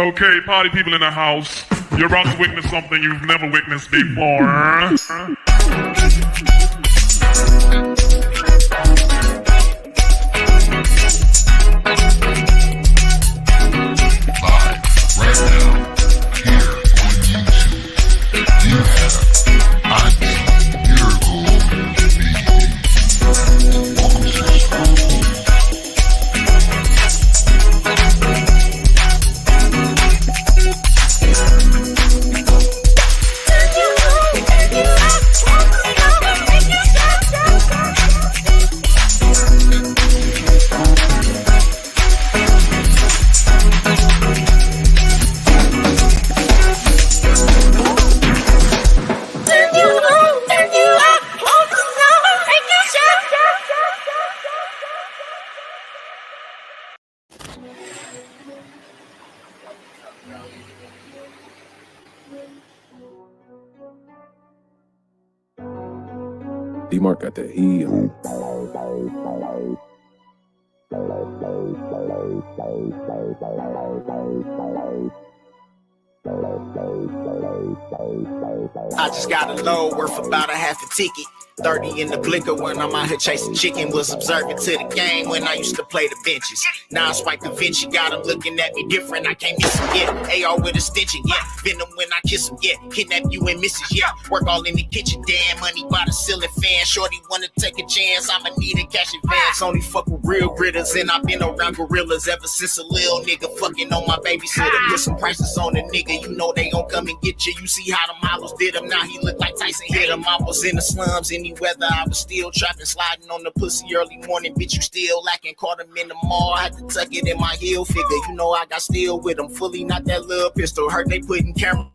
Okay, party people in the house, you're about to witness something you've never witnessed before. D-Mark got that heat. I just got a load worth about a half a ticket. 30 in the blicker when I'm out here chasing chicken. Was observant to the game when I used to play the benches. Now I spike the Vinci, got him looking at me different. I can't miss him yet. AR with a stitching, yeah. Venom when I kiss him, yeah. Kidnap you and misses, yeah. Work all in the kitchen, damn. Money by the ceiling fan. Shorty wanna take a chance. I'ma need a cash advance. Only fuck with real gritters, and I've been around gorillas ever since a little nigga fucking on my babysitter. Put some prices on the nigga, you know they gon' come and get you. You see how them hollows did him. Now he look like Tyson hit him. I was in the slums, any weather I was still trapping, sliding on the pussy early morning. Bitch, you still lacking. Caught him in the mall, had to tuck it in my heel figure. You know I got steel with him, fully not that little pistol. Heard they putting camera.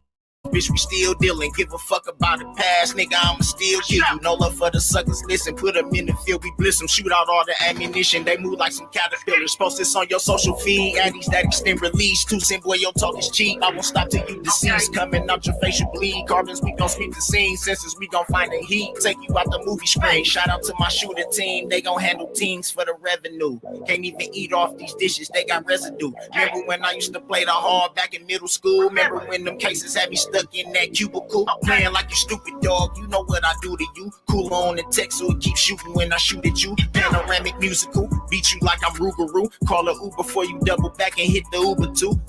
Bitch, we still dealing. Give a fuck about the past, nigga. I'ma still kill you. No love for the suckers. Listen, put them in the field. We bliss them. Shoot out all the ammunition. They move like some caterpillars. Post this on your social feed. Addies that extend release. 2 cent boy, your talk is cheap. I won't stop till you deceased. Coming out your facial bleed. Carbons, we gon' sweep the scene. Senses, we gon' find the heat. Take you out the movie screen. Shout out to my shooter team. They gon' handle teams for the revenue. Can't even eat off these dishes. They got residue. Remember when I used to play the hard back in middle school? Remember when them cases had me stuck in that cubicle, playing like you stupid dog. You know what I do to you. Cool on the text so it keeps shooting when I shoot at you. Panoramic musical, beat you like I'm Rougarou. Call a Uber before you double back and hit the Uber too.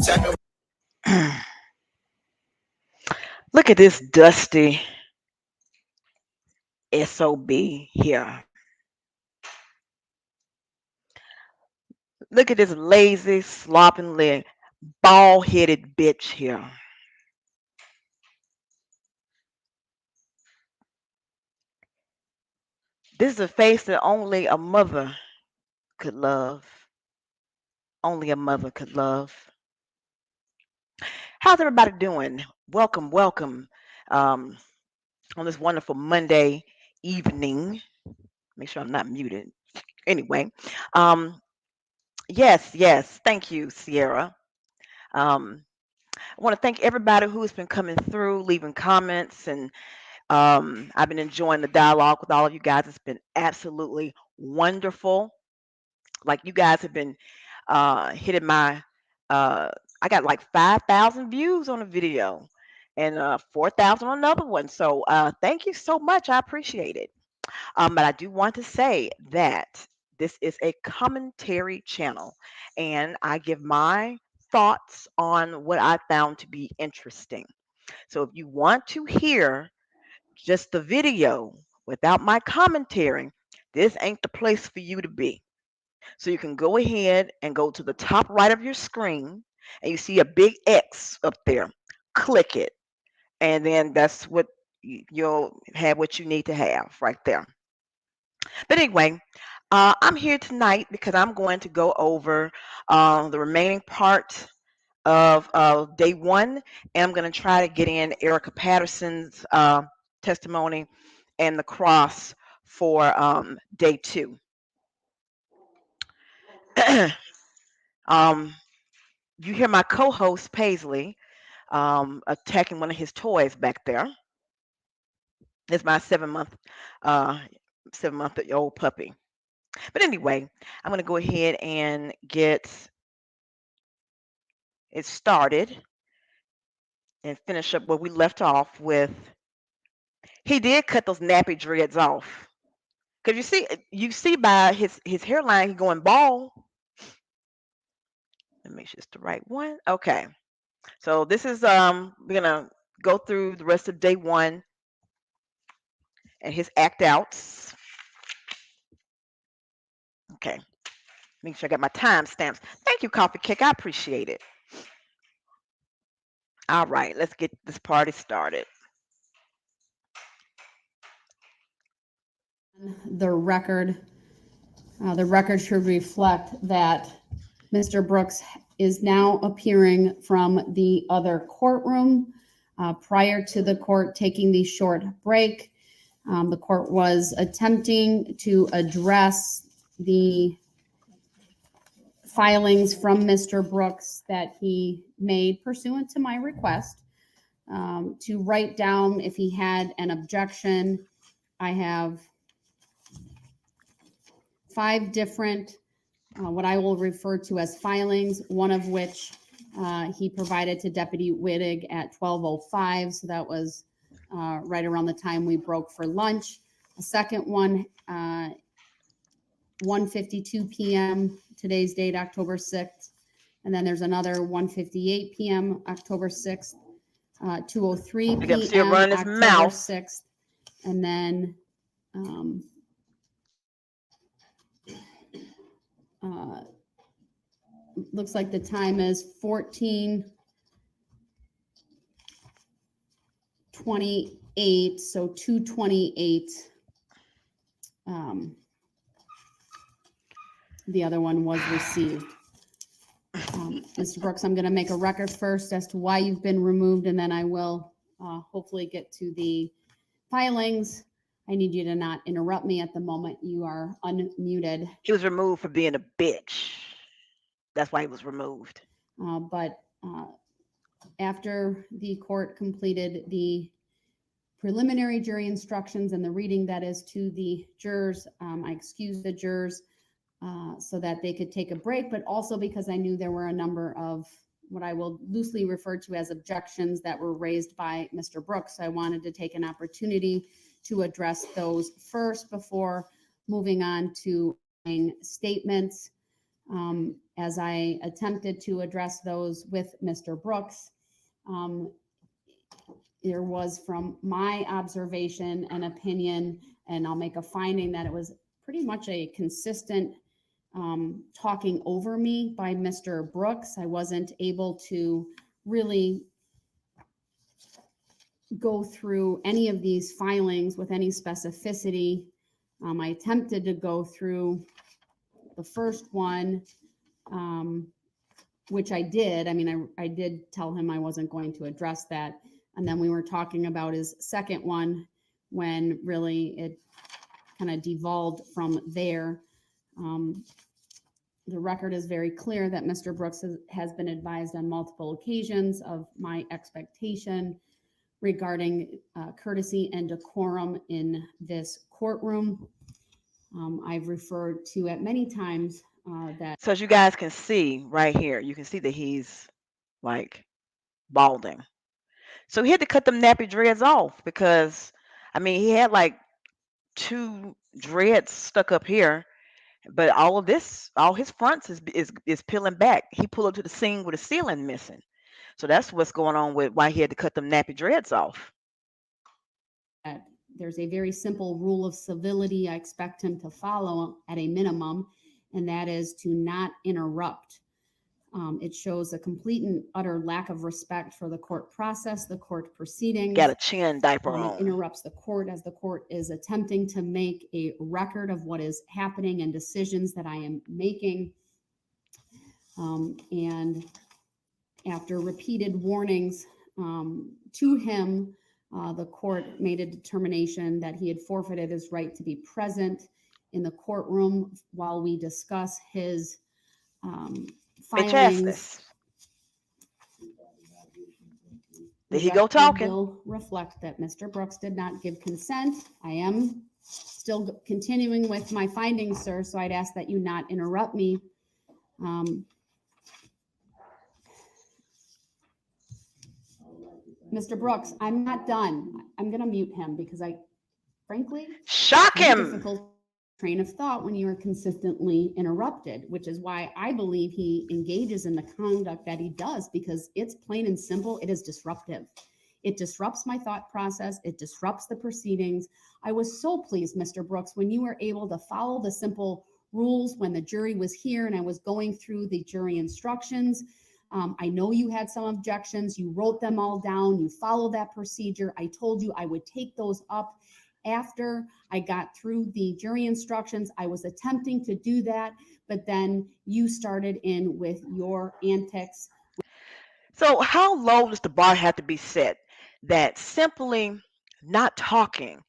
Look at this dusty SOB here. Look at this lazy, sloppy, bald-headed bitch here. This is a face that only a mother could love. Only a mother could love. How's everybody doing? Welcome, welcome on this wonderful Monday evening. Make sure I'm not muted. Anyway, yes. Thank you, Sierra. I want to thank everybody who's been coming through, leaving comments, and I've been enjoying the dialogue with all of you guys. It's been absolutely wonderful. Like you guys have been hitting my I got like 5,000 views on a video and 4,000 on another one. So thank you so much. I appreciate it. But I do want to say that this is a commentary channel and I give my thoughts on what I found to be interesting. So if you want to hear just the video without my commentary, this ain't the place for you to be. So you can go ahead and go to the top right of your screen and you see a big X up there. Click it. And then that's what you'll have what you need to have right there. But anyway, I'm here tonight because I'm going to go over the remaining part of day 1. And I'm going to try to get in Erica Patterson's testimony and the cross for day 2. You hear my co-host Paisley attacking one of his toys back there. It's my 7-month-old puppy. But anyway, I'm going to go ahead and get it started and finish up where we left off with. He did cut those nappy dreads off. Cause you see by his hairline, he going bald. Let me make sure it's the right one. Okay. So this is we're gonna go through the rest of day one and his act outs. Okay. Make sure I got my time stamps. Thank you, Coffee Kick. I appreciate it. All right, let's get this party started. The record should reflect that Mr. Brooks is now appearing from the other courtroom. Prior to the court taking the short break, the court was attempting to address the filings from Mr. Brooks that he made pursuant to my request, to write down if he had an objection. I have 5 different, what I will refer to as filings, one of which he provided to Deputy Wittig at 12:05. So that was right around the time we broke for lunch. A second one, 1:52 p.m., today's date, October 6th. And then there's another 1:58 p.m., October 6th, 2:03 p.m., Still running his October mouth. 6th. And then looks like the time is 14:28, so 2:28. The other one was received. Mr. Brooks, I'm going to make a record first as to why you've been removed, and then I will hopefully get to the filings. I need you to not interrupt me at the moment. You are unmuted. He was removed for being a bitch. That's why he was removed. But after the court completed the preliminary jury instructions and the reading that is to the jurors, I excused the jurors so that they could take a break, but also because I knew there were a number of what I will loosely refer to as objections that were raised by Mr. Brooks. I wanted to take an opportunity to address those first before moving on to statements. As I attempted to address those with Mr. Brooks, there was, from my observation and opinion, and I'll make a finding that it was pretty much a consistent talking over me by Mr. Brooks. I wasn't able to really go through any of these filings with any specificity. I attempted to go through the first one, which I did. I mean, I did tell him I wasn't going to address that. And then we were talking about his second one when really it kind of devolved from there. The record is very clear that Mr. Brooks has been advised on multiple occasions of my expectation regarding courtesy and decorum in this courtroom. I've referred to it many times that. So as you guys can see right here, you can see that he's like balding. So he had to cut them nappy dreads off because, I mean, he had like 2 dreads stuck up here, but all his fronts is peeling back. He pulled up to the scene with a ceiling missing. So that's what's going on with why he had to cut them nappy dreads off. There's a very simple rule of civility I expect him to follow at a minimum, and that is to not interrupt. It shows a complete and utter lack of respect for the court process, the court proceedings. Got a chin diaper on. It interrupts the court as the court is attempting to make a record of what is happening and decisions that I am making. And after repeated warnings to him, the court made a determination that he had forfeited his right to be present in the courtroom while we discuss his filings. There he go talking. Will reflect that Mr. Brooks did not give consent. I am still continuing with my findings, sir, so I'd ask that you not interrupt me. Mr. Brooks, I'm not done. I'm going to mute him because frankly, Shock it's him. difficult train of thought when you are consistently interrupted, which is why I believe he engages in the conduct that he does, because it's plain and simple. It is disruptive. It disrupts my thought process. It disrupts the proceedings. I was so pleased, Mr. Brooks, when you were able to follow the simple rules when the jury was here and I was going through the jury instructions. I know you had some objections. You wrote them all down. You followed that procedure. I told you I would take those up after I got through the jury instructions. I was attempting to do that, but then you started in with your antics. So how low does the bar have to be set that simply not talking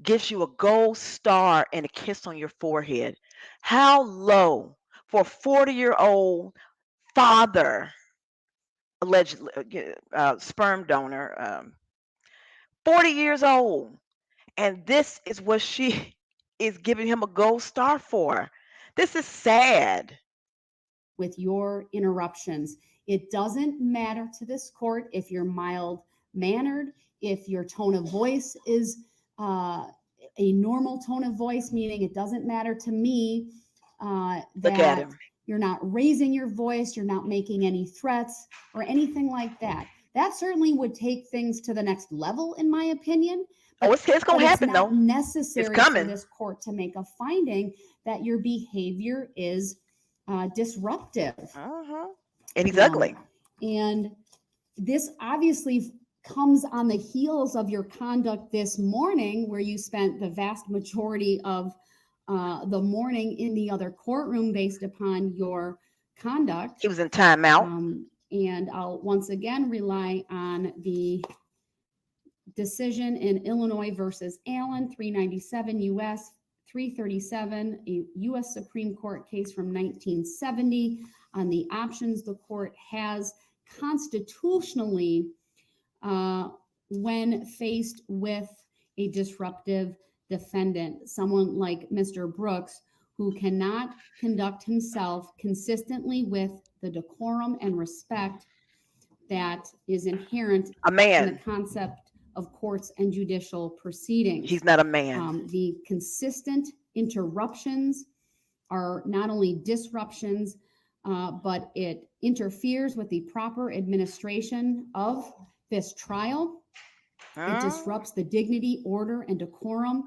gives you a gold star and a kiss on your forehead? How low for a 40-year-old father, allegedly sperm donor, 40 years old, and this is what she is giving him a gold star for? This is sad. With your interruptions. It doesn't matter to this court if you're mild mannered, if your tone of voice is a normal tone of voice, meaning it doesn't matter to me Look at that him. you're not raising your voice, you're not making any threats or anything like that. That certainly would take things to the next level, in my opinion. Oh, it's But gonna it's happen not though. necessary for coming. this court to make a finding that your behavior is disruptive. And he's ugly. And this obviously comes on the heels of your conduct this morning, where you spent the vast majority of the morning in the other courtroom based upon your conduct. He was in timeout. And I'll once again rely on the decision in Illinois versus Allen, 397 U.S. 337, a U.S. Supreme Court case from 1970 on the options the court has constitutionally when faced with a disruptive defendant, someone like Mr. Brooks, who cannot conduct himself consistently with the decorum and respect that is inherent in the concept of courts and judicial proceedings. He's not a man. The consistent interruptions are not only disruptions, but it interferes with the proper administration of this trial. It disrupts the dignity, order, and decorum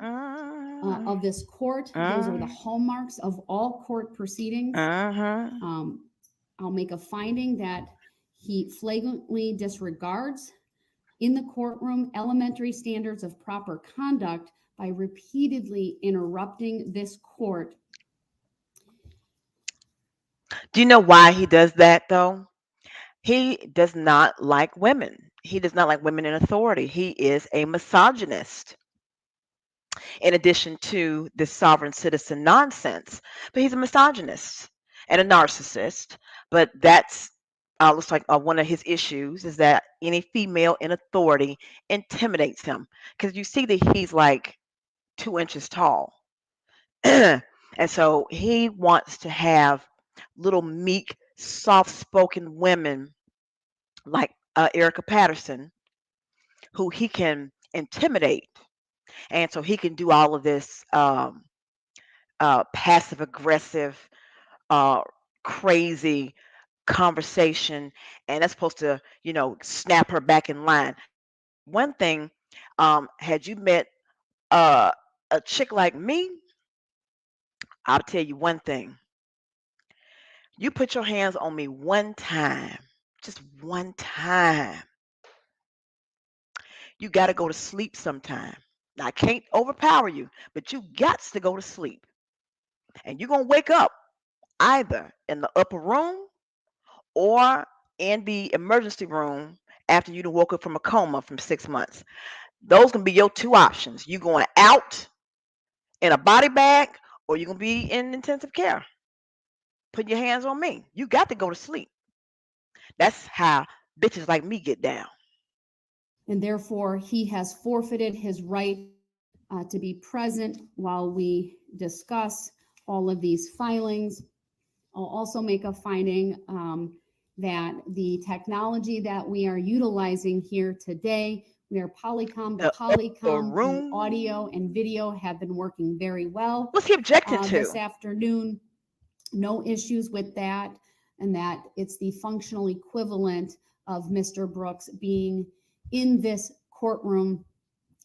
of this court. Those are the hallmarks of all court proceedings. I'll make a finding that he flagrantly disregards in the courtroom elementary standards of proper conduct by repeatedly interrupting this court. Do you know why he does that though? He does not like women. He does not like women in authority. He is a misogynist. In addition to this sovereign citizen nonsense, but he's a misogynist and a narcissist. But that's looks like one of his issues is that any female in authority intimidates him, because you see that he's like 2 inches tall. And so he wants to have little meek, soft-spoken women like Erica Patterson, who he can intimidate. And so he can do all of this passive aggressive, crazy conversation, and that's supposed to, snap her back in line. One thing, had you met a chick like me, I'll tell you one thing. You put your hands on me one time, just one time, you got to go to sleep sometime. Now, I can't overpower you, but you got to go to sleep. And you're going to wake up either in the upper room or in the emergency room after you woke up from a coma from 6 months. Those can be your two options. You going out in a body bag, or you're going to be in intensive care. Put your hands on me. You got to go to sleep. That's how bitches like me get down. And therefore, he has forfeited his right to be present while we discuss all of these filings. I'll also make a finding that the technology that we are utilizing here today, we are Polycom, the room. audio and video have been working very well. What's he objecting to? This afternoon. No issues with that, and that it's the functional equivalent of Mr. Brooks being in this courtroom.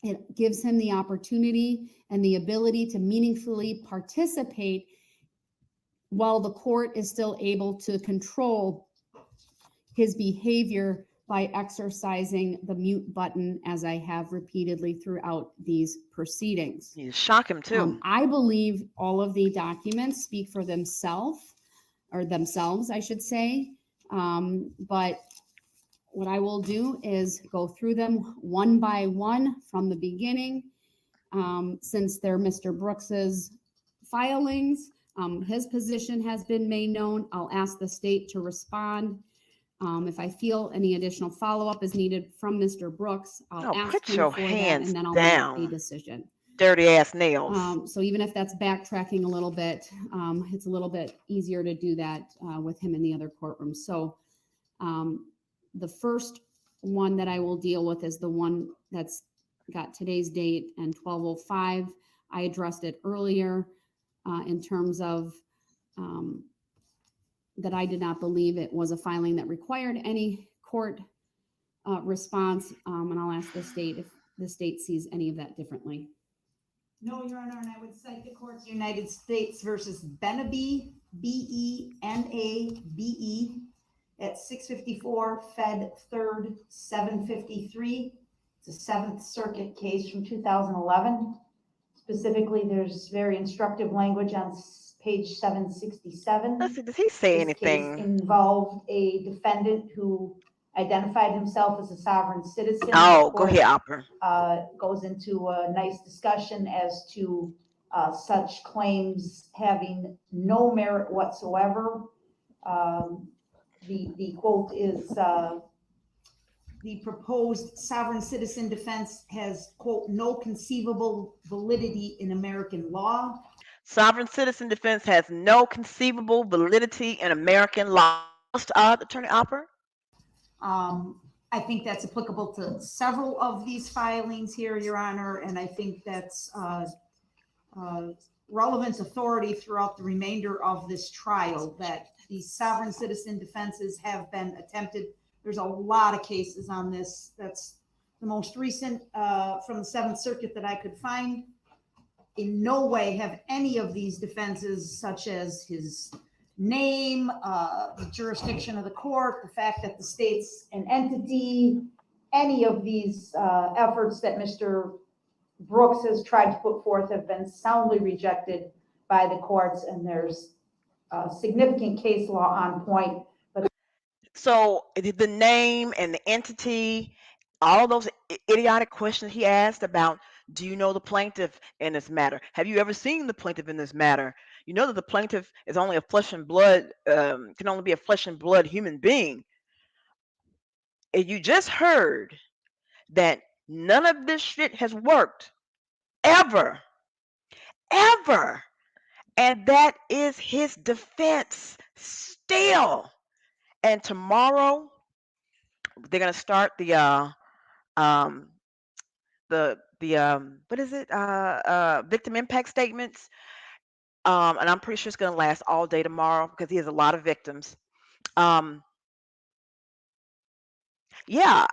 It gives him the opportunity and the ability to meaningfully participate while the court is still able to control his behavior by exercising the mute button, as I have repeatedly throughout these proceedings. You shock him too. I believe all of the documents speak for themselves, I should say. But what I will do is go through them one by one from the beginning. Since they're Mr. Brooks's filings, his position has been made known. I'll ask the state to respond. If I feel any additional follow-up is needed from Mr. Brooks, I'll ask put him your for that, hands and then I'll down. make a decision. Dirty ass nails. So even if that's backtracking a little bit, it's a little bit easier to do that with him in the other courtroom. So the first one that I will deal with is the one that's got today's date and 12:05. I addressed it earlier in terms of that I did not believe it was a filing that required any court response. And I'll ask the state if the state sees any of that differently. No, Your Honor, and I would cite the court's United States versus Benabe, Benabe, at 654 Fed 3rd 753. It's a Seventh Circuit case from 2011. Specifically, there's very instructive language on page 767. Let's see, does he say This anything? case involved a defendant who identified himself as a sovereign citizen. Oh, go ahead, Opera. Goes into a nice discussion as to such claims having no merit whatsoever. The quote is, the proposed sovereign citizen defense has, quote, no conceivable validity in American law. Sovereign citizen defense has no conceivable validity in American law. Attorney Opera? I think that's applicable to several of these filings here, Your Honor, and I think that's relevant authority throughout the remainder of this trial, that these sovereign citizen defenses have been attempted. There's a lot of cases on this. That's the most recent from the Seventh Circuit that I could find. In no way have any of these defenses, such as his name, the jurisdiction of the court, the fact that the state's an entity, any of these efforts that Mr. Brooks has tried to put forth have been soundly rejected by the courts, and there's significant case law on point. But so the name and the entity, all those idiotic questions he asked about, do you know the plaintiff in this matter? Have you ever seen the plaintiff in this matter? You know that the plaintiff is only a flesh and blood, can only be a flesh and blood human being. And you just heard that none of this shit has worked ever. And that is his defense still. And tomorrow they're gonna start the what is it? Victim impact statements. And I'm pretty sure it's gonna last all day tomorrow because he has a lot of victims. Yeah,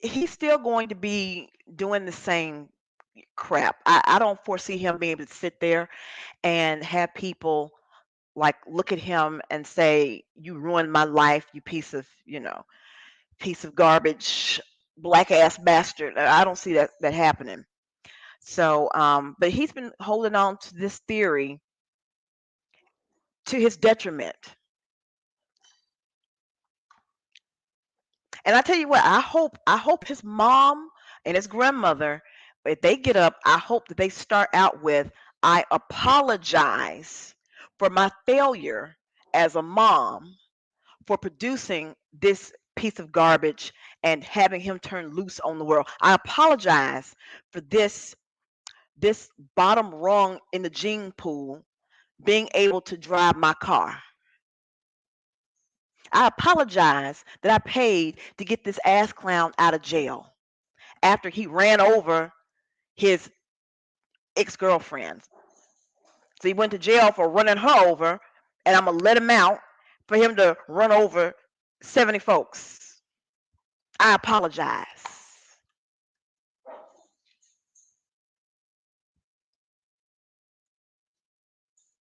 he's still going to be doing the same crap. I don't foresee him being able to sit there and have people like look at him and say, you ruined my life, you piece of garbage, black ass bastard. I don't see that happening. So but he's been holding on to this theory to his detriment. And I tell you what, I hope his mom and his grandmother, if they get up, I hope that they start out with, I apologize for my failure as a mom for producing this piece of garbage and having him turn loose on the world. I apologize for this bottom rung in the gene pool being able to drive my car. I apologize that I paid to get this ass clown out of jail after he ran over his ex-girlfriend. So he went to jail for running her over, and I'm going to let him out for him to run over 70 folks. I apologize.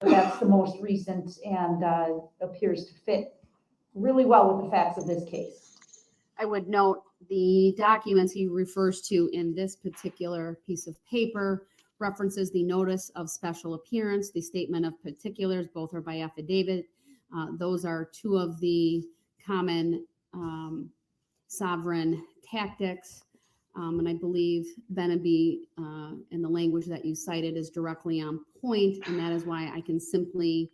That's the most recent and appears to fit really well with the facts of this case. I would note the documents he refers to in this particular piece of paper references the notice of special appearance, the statement of particulars, both are by affidavit. Those are two of the common sovereign tactics. And I believe Benaby, in the language that you cited, is directly on point, and that is why I can simply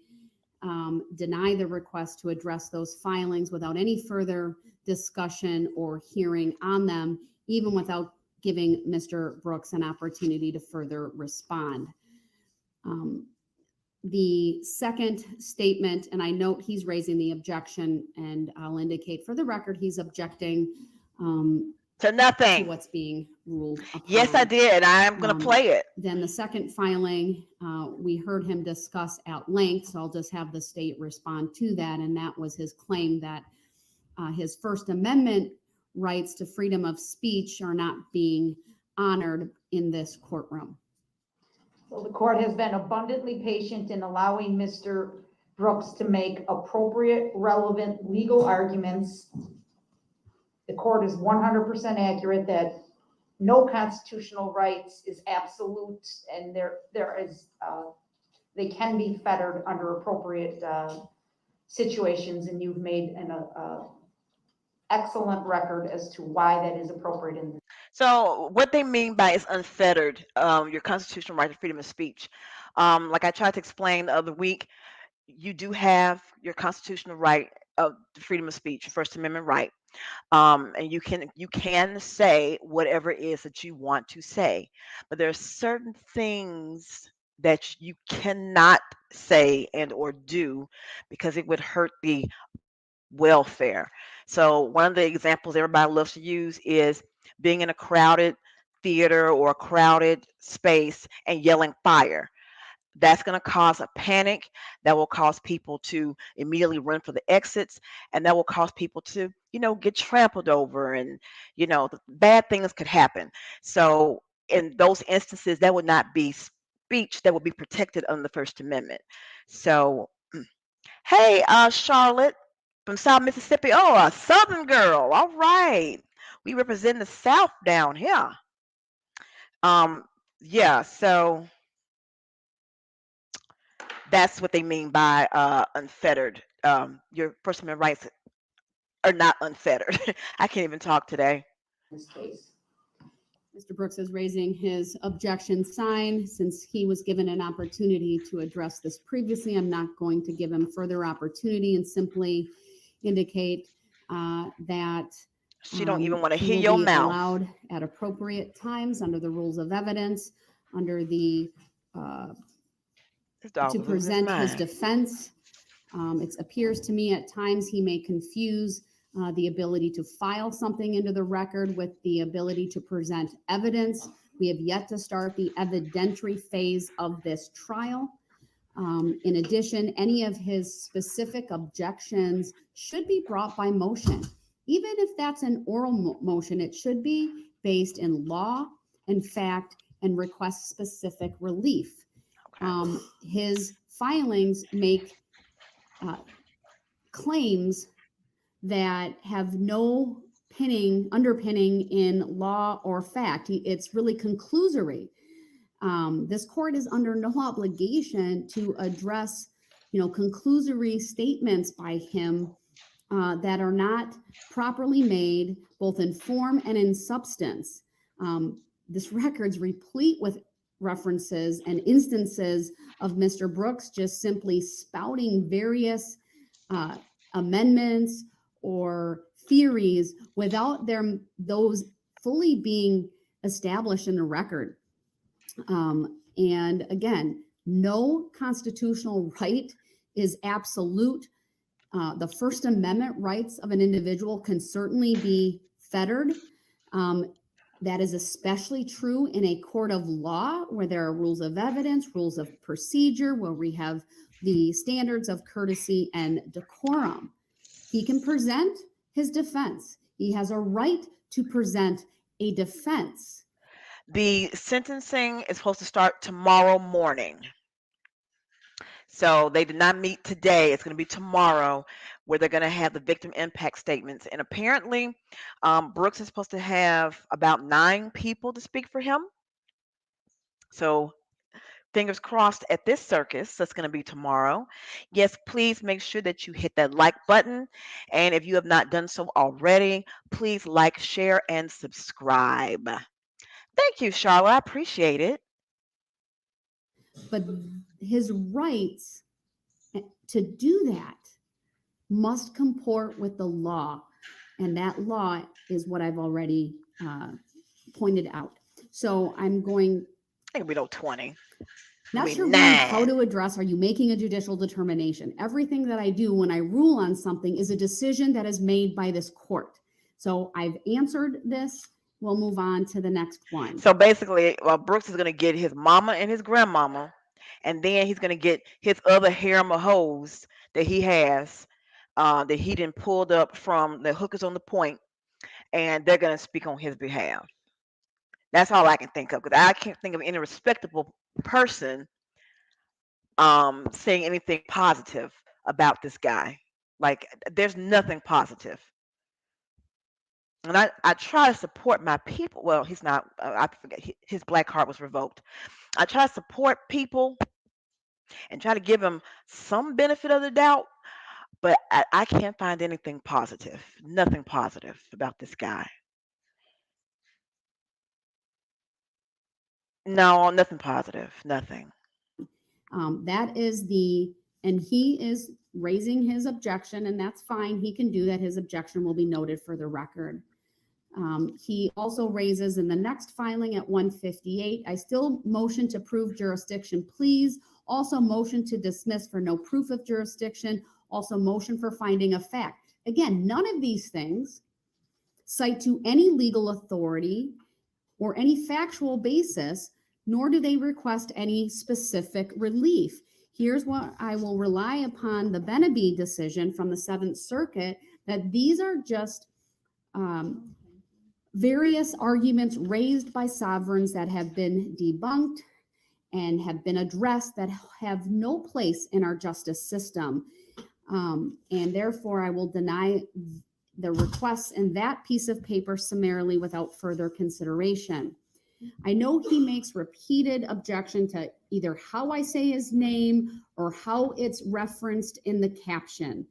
deny the request to address those filings without any further discussion or hearing on them, even without giving Mr. Brooks an opportunity to further respond. The second statement, and I note he's raising the objection, and I'll indicate for the record he's objecting To nothing. to what's being ruled upon. Yes, I did, and I'm going to play it. Then the second filing, we heard him discuss at length, so I'll just have the state respond to that, and that was his claim that his First Amendment rights to freedom of speech are not being honored in this courtroom. So the court has been abundantly patient in allowing Mr. Brooks to make appropriate, relevant legal arguments. The court is 100% accurate that no constitutional rights is absolute, and there is they can be fettered under appropriate situations, and you've made an excellent record as to why that is appropriate in this. So what they mean by is unfettered, your constitutional right to freedom of speech. Like I tried to explain the other week, you do have your constitutional right of freedom of speech, your First Amendment right. And you can say whatever it is that you want to say, but there are certain things that you cannot say and or do because it would hurt the welfare. So one of the examples everybody loves to use is being in a crowded theater or a crowded space and yelling fire. That's going to cause a panic. That will cause people to immediately run for the exits, and that will cause people to, get trampled over, and, bad things could happen. So in those instances, that would not be speech that would be protected under the First Amendment. So, hey, Charlotte from South Mississippi. Oh, a Southern girl. All right. We represent the South down here. Yeah, so that's what they mean by unfettered. Your First Amendment rights are not unfettered. I can't even talk today. This case. Mr. Brooks is raising his objection sign. Since he was given an opportunity to address this previously, I'm not going to give him further opportunity and simply indicate that She don't even want to he hear will your be mouth. allowed at appropriate times under the rules of evidence, under the This dog to will lose his present his mind. defense. It appears to me at times he may confuse the ability to file something into the record with the ability to present evidence. We have yet to start the evidentiary phase of this trial. In addition, any of his specific objections should be brought by motion. Even if that's an oral motion, it should be based in law and fact and request specific relief. His filings make claims that have no underpinning in law or fact. It's really conclusory. This court is under no obligation to address, conclusory statements by him that are not properly made, both in form and in substance. This record's replete with references and instances of Mr. Brooks just simply spouting various amendments or theories without those fully being established in the record. And again, no constitutional right is absolute. The First Amendment rights of an individual can certainly be fettered. That is especially true in a court of law where there are rules of evidence, rules of procedure, where we have the standards of courtesy and decorum. He can present his defense. He has a right to present a defense. The sentencing is supposed to start tomorrow morning. So they did not meet today. It's going to be tomorrow where they're going to have the victim impact statements. And apparently, Brooks is supposed to have about 9 people to speak for him. So fingers crossed at this circus. That's going to be tomorrow. Yes, please make sure that you hit that like button. And if you have not done so already, please like, share, and subscribe. Thank you, Charlotte. I appreciate it. But his rights to do that must comport with the law. And that law is what I've already pointed out. So I'm going. I think we know 20. Not Maybe sure really 9. how to address, are you making a judicial determination? Everything that I do when I rule on something is a decision that is made by this court. So I've answered this. We'll move on to the next one. So basically, Brooks is going to get his mama and his grandmama, and then he's going to get his other harem of hoes that he has, that he didn't pulled up from the hookers on the point, and they're going to speak on his behalf. That's all I can think of, because I can't think of any respectable person saying anything positive about this guy. Like, there's nothing positive. And I try to support my people. Well, he's not. I forget. His black card was revoked. I try to support people and try to give them some benefit of the doubt, but I can't find anything positive. Nothing positive about this guy. No, nothing positive. Nothing. That is and he is raising his objection, and that's fine. He can do that. His objection will be noted for the record. He also raises in the next filing at 158, I still motion to prove jurisdiction, please. Also motion to dismiss for no proof of jurisdiction. Also motion for finding of fact. Again, none of these things cite to any legal authority or any factual basis, nor do they request any specific relief. Here's what I will rely upon the Beneby decision from the Seventh Circuit, that these are just various arguments raised by sovereigns that have been debunked and have been addressed that have no place in our justice system. And therefore, I will deny the requests in that piece of paper summarily without further consideration. I know he makes repeated objection to either how I say his name or how it's referenced in the caption.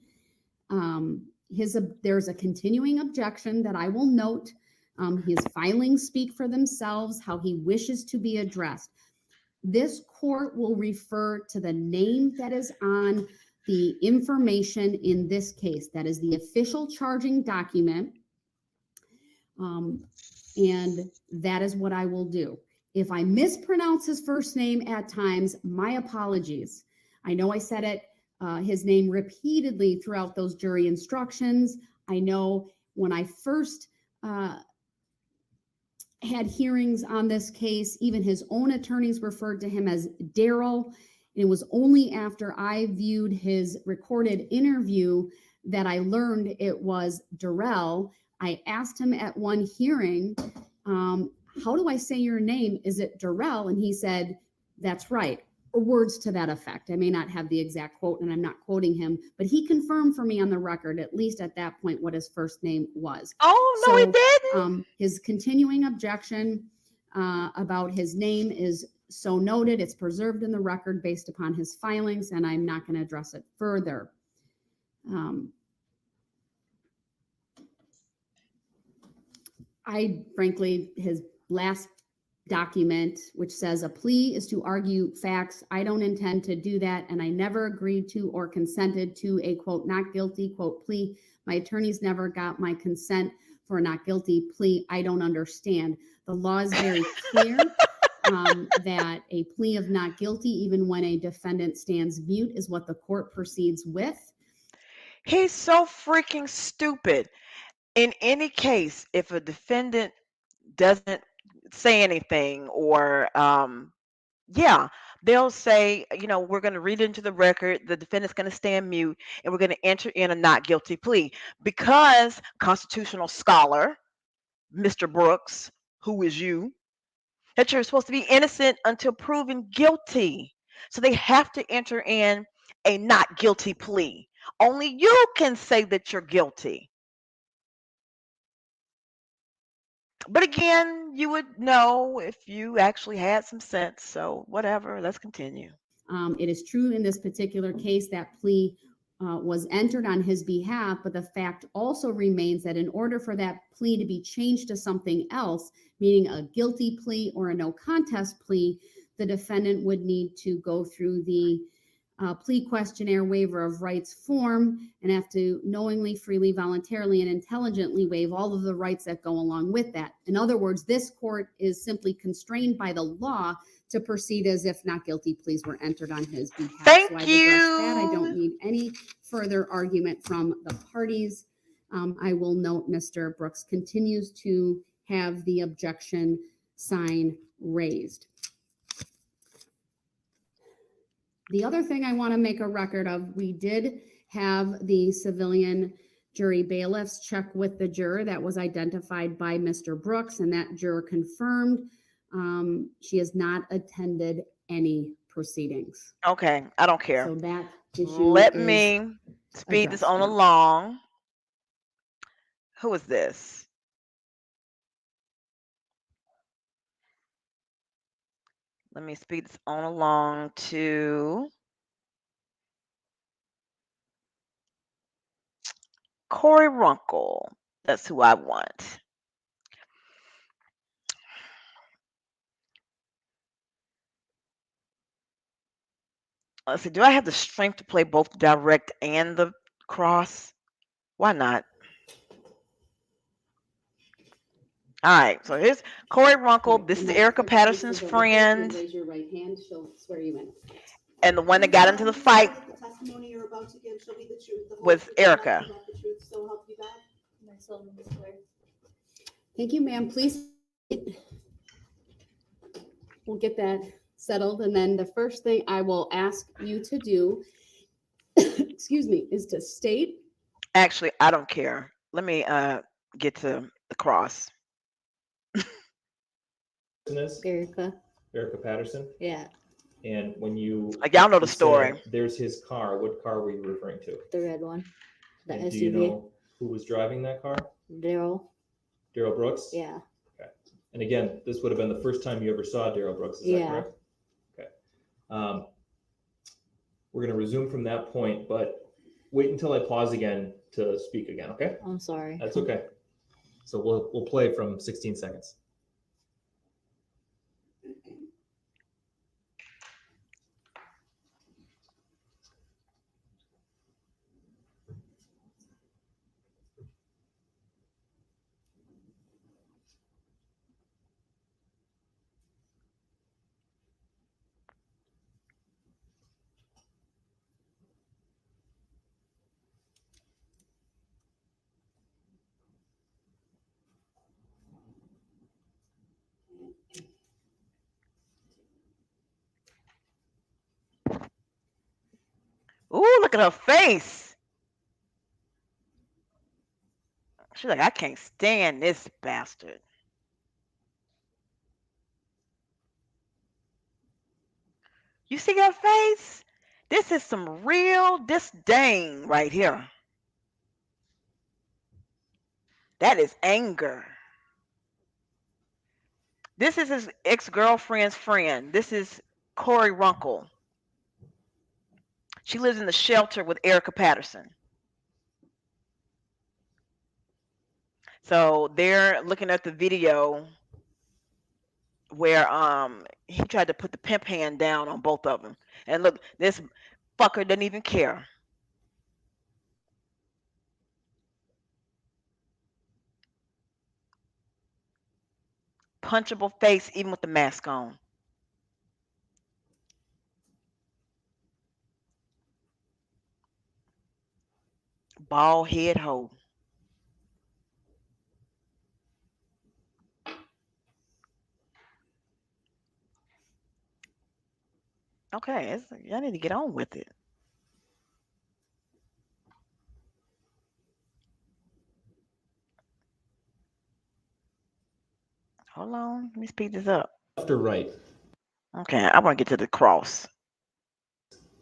There's a continuing objection that I will note. His filings speak for themselves, how he wishes to be addressed. This court will refer to the name that is on the information in this case. That is the official charging document. And that is what I will do. If I mispronounce his first name at times, my apologies. I know I said his name repeatedly throughout those jury instructions. I know when I first had hearings on this case, even his own attorneys referred to him as Darrell. It was only after I viewed his recorded interview that I learned it was Darrell. I asked him at one hearing, how do I say your name? Is it Darrell? And he said, that's right. Or words to that effect. I may not have the exact quote, and I'm not quoting him, but he confirmed for me on the record, at least at that point, what his first name was. Oh, no, he didn't. His continuing objection about his name is so noted. It's preserved in the record based upon his filings, and I'm not going to address it further. Frankly, his last document, which says a plea is to argue facts. I don't intend to do that, and I never agreed to or consented to a quote, not guilty, quote, plea. My attorneys never got my consent for a not guilty plea. I don't understand. The law is very clear that a plea of not guilty, even when a defendant stands mute, is what the court proceeds with. He's so freaking stupid. In any case, if a defendant doesn't say anything or yeah, they'll say, we're going to read into the record, the defendant's going to stand mute, and we're going to enter in a not guilty plea because constitutional scholar Mr. Brooks, who is you, that you're supposed to be innocent until proven guilty. So they have to enter in a not guilty plea. Only you can say that you're guilty. But again, you would know if you actually had some sense. So whatever, let's continue. It is true in this particular case that plea was entered on his behalf, but the fact also remains that in order for that plea to be changed to something else, meaning a guilty plea or a no contest plea, the defendant would need to go through the plea questionnaire waiver of rights form and have to knowingly, freely, voluntarily, and intelligently waive all of the rights that go along with that. In other words, this court is simply constrained by the law to proceed as if not guilty pleas were entered on his behalf. Thank so I've you. addressed that. I don't need any further argument from the parties. I will note Mr. Brooks continues to have the objection sign raised. The other thing I want to make a record of, we did have the civilian jury bailiffs check with the juror that was identified by Mr. Brooks, and that juror confirmed she has not attended any proceedings. Okay, I don't care. So that issue Let is me speed this addressed on now. along. Who is this? Let me speed this on along to Corey Runkle. That's who I want. Let's see, do I have the strength to play both direct and the cross? Why not? All right, so here's Corey Runkle. This is Erica Patterson's friend. Raise your right hand, she'll swear you in. And the one that got into the fight The testimony you're about to give shall be the truth, the whole with truth, and nothing Erica. but the truth, so help you God. And I solemnly swear. Thank you, ma'am. Please, we'll get that settled. And then the first thing I will ask you to do, excuse me, is to state. Actually, I don't care. Let me get to the cross. Is Erica. Erica Patterson. Yeah, And when you Like, y'all know the you said, story. there's his car. What car were you referring to? The red one. The And SUV. do you know who was driving that car? Darrell. Darrell Brooks? Yeah. And again, this would have been the first time you ever saw Darrell Brooks, is that Yeah. correct? Okay. We're going to resume from that point, but wait until I pause again to speak again, okay? I'm sorry. That's okay. So we'll play from 16 seconds. Ooh, look at her face. She's like, I can't stand this bastard. You see her face? This is some real disdain right here. That is anger. This is his ex-girlfriend's friend. This is Corey Runkle. She lives in the shelter with Erica Patterson. So they're looking at the video where he tried to put the pimp hand down on both of them. And look, this fucker doesn't even care. Punchable face even with the mask on. Bald head hoe. Okay, y'all need to get on with it. Hold on, let me speed this up. Left or right? Okay, I want to get to the cross.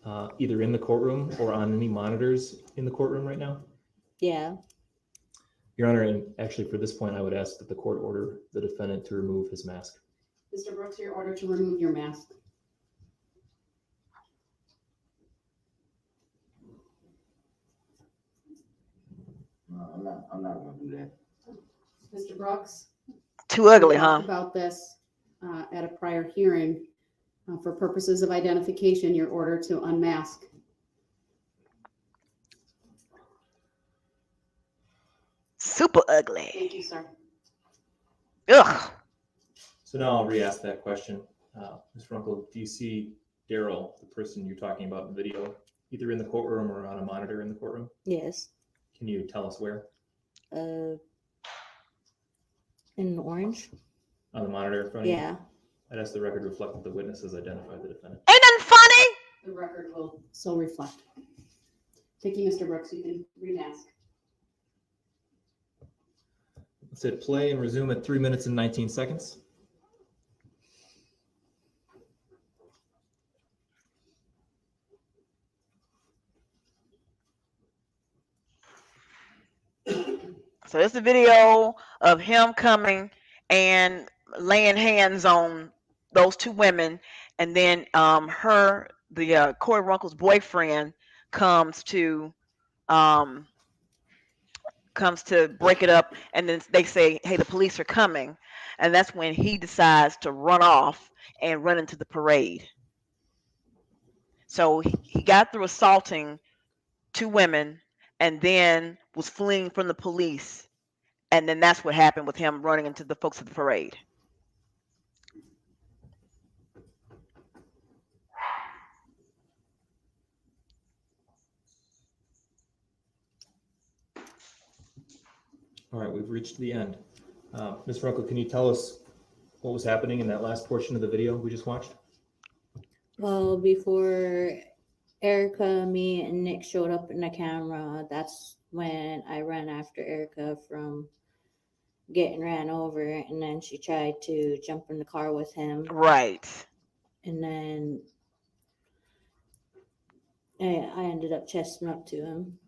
Either in the courtroom or on any monitors in the courtroom right now? Yeah. Your Honor, and actually for this point, I would ask that the court order the defendant to remove his mask. Mr. Brooks, you're ordered to remove your mask. No, I'm not gonna do that. Mr. Brooks? Too ugly, we talked huh? about this at a prior hearing. For purposes of identification, you're ordered to unmask. Super ugly. Thank you, sir. Ugh. So now I'll re-ask that question. Ms. Runkle, do you see Darrell, the person you're talking about in the video, either in the courtroom or on a monitor in the courtroom? Yes. Can you tell us where? In orange. On the monitor in front of you? Yeah. I'd ask the record reflect that the witnesses identified the defendant. Ain't nothing funny. The record will so reflect. Thank you, Mr. Brooks. You can re-mask. Let's hit play and resume at 3 minutes and 19 seconds. So it's a video of him coming and laying hands on those two women, and then Corey Runkle's boyfriend comes to break it up, and then they say, "Hey, the police are coming," and that's when he decides to run off and run into the parade. So he got through assaulting two women, and then was fleeing from the police. And then that's what happened with him running into the folks at the parade. All right, we've reached the end. Ms. Runkle, can you tell us what was happening in that last portion of the video we just watched? Well, before Erica, me, and Nick showed up in the camera, that's when I ran after Erica from getting ran over, and then she tried to jump in the car with him. Right. And then I ended up chesting up to him.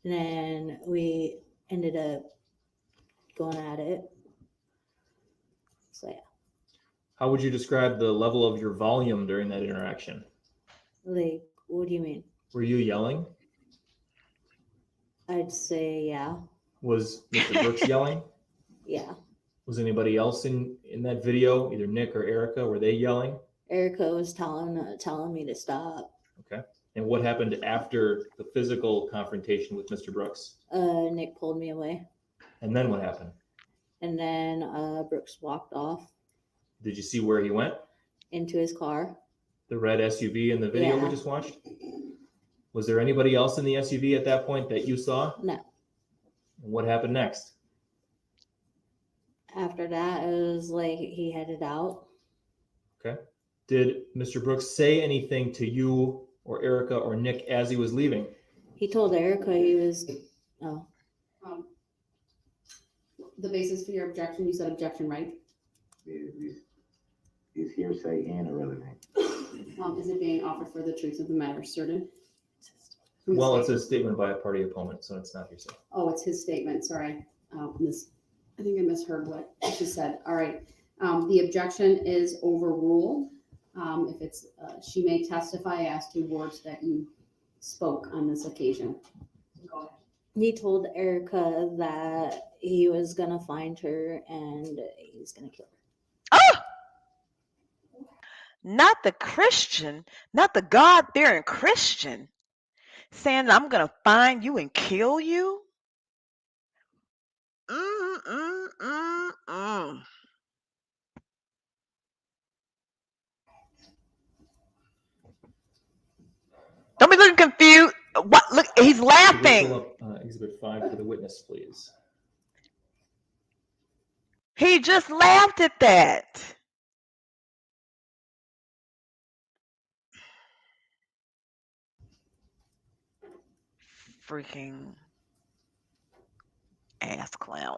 And then we ended up going at it. So yeah. How would you describe the level of your volume during that interaction? Like, what do you mean? Were you yelling? I'd say yeah. Was Mr. Brooks yelling? Yeah. Was anybody else in that video, either Nick or Erica, were they yelling? Erica was telling me to stop. Okay. And what happened after the physical confrontation with Mr. Brooks? Nick pulled me away. And then what happened? And then Brooks walked off Did you see where he went? into his car. The red SUV in the video we Yeah. just watched? Was there anybody else in the SUV at that point that you saw? No. And what happened next? After that, it was like he headed out. Okay. Did Mr. Brooks say anything to you or Erica or Nick as he was leaving? He told Erica he was. Oh, The basis for your objection, you said objection, right? Is hearsay and irrelevant. Is it being offered for the truth of the matter certain? Well, it's a statement by a party opponent, so it's not hearsay. Oh, it's his statement. Sorry. I think I misheard what she said. All right. The objection is overruled. If it's, she may testify as to words that you spoke on this occasion. Go ahead. he told Erica that he was gonna find her and he's gonna kill her. Oh! Not the Christian, not the God-fearing Christian, saying I'm gonna find you and kill you. Don't be looking confused. What? Look, he's Could we laughing. pull up, Exhibit 5 for the witness, please? He just laughed at that. Freaking ass clown.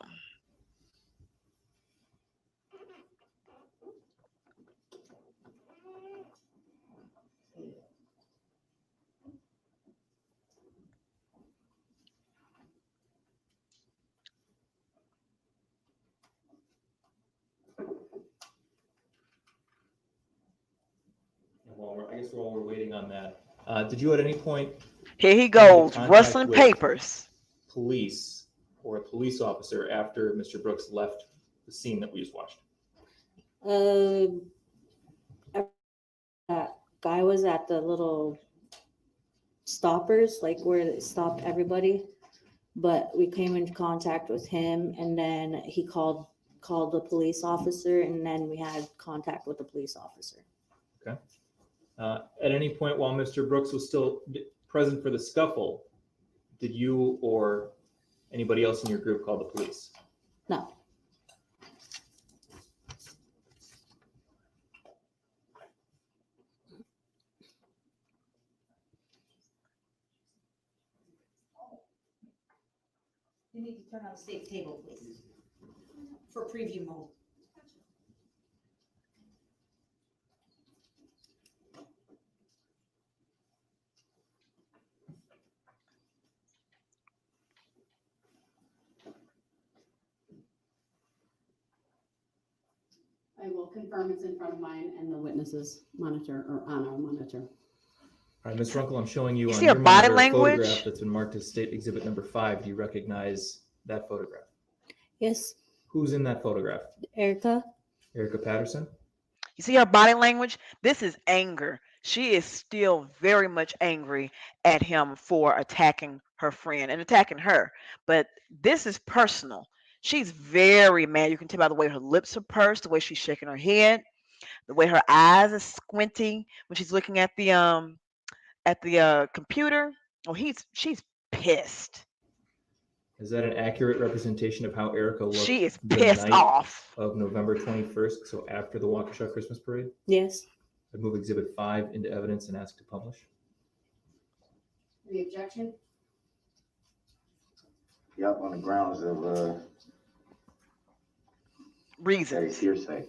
I guess while we're waiting on that, did you at any point Here he come into goes, contact rustling with papers. police or a police officer after Mr. Brooks left the scene that we just watched? That guy was at the little stoppers, like where it stopped everybody. But we came into contact with him, and then he called the police officer, and then we had contact with the police officer. Okay. At any point while Mr. Brooks was still present for the scuffle, did you or anybody else in your group call the police? No. You need to turn on the state table, please, for preview mode. I will confirm it's in front of mine and the witnesses monitor or on our monitor. All right, Ms. Runkle, I'm showing you You on see your her body monitor a language? photograph that's been marked as State Exhibit number 5. Do you recognize that photograph? Yes, Who's in that photograph? Erica. Erica Patterson? You see her body language? This is anger. She is still very much angry at him for attacking her friend and attacking her. But this is personal. She's very mad. You can tell by the way her lips are pursed, the way she's shaking her head, the way her eyes are squinting when she's looking at the computer. Oh, she's pissed. Is that an accurate representation of how Erica looked She is the pissed night off. of November 21st, so after the Waukesha Christmas Parade? Yes. I'd move Exhibit 5 into evidence and ask to publish. Any objection? Yep, on the grounds of, that Reasons. is hearsay.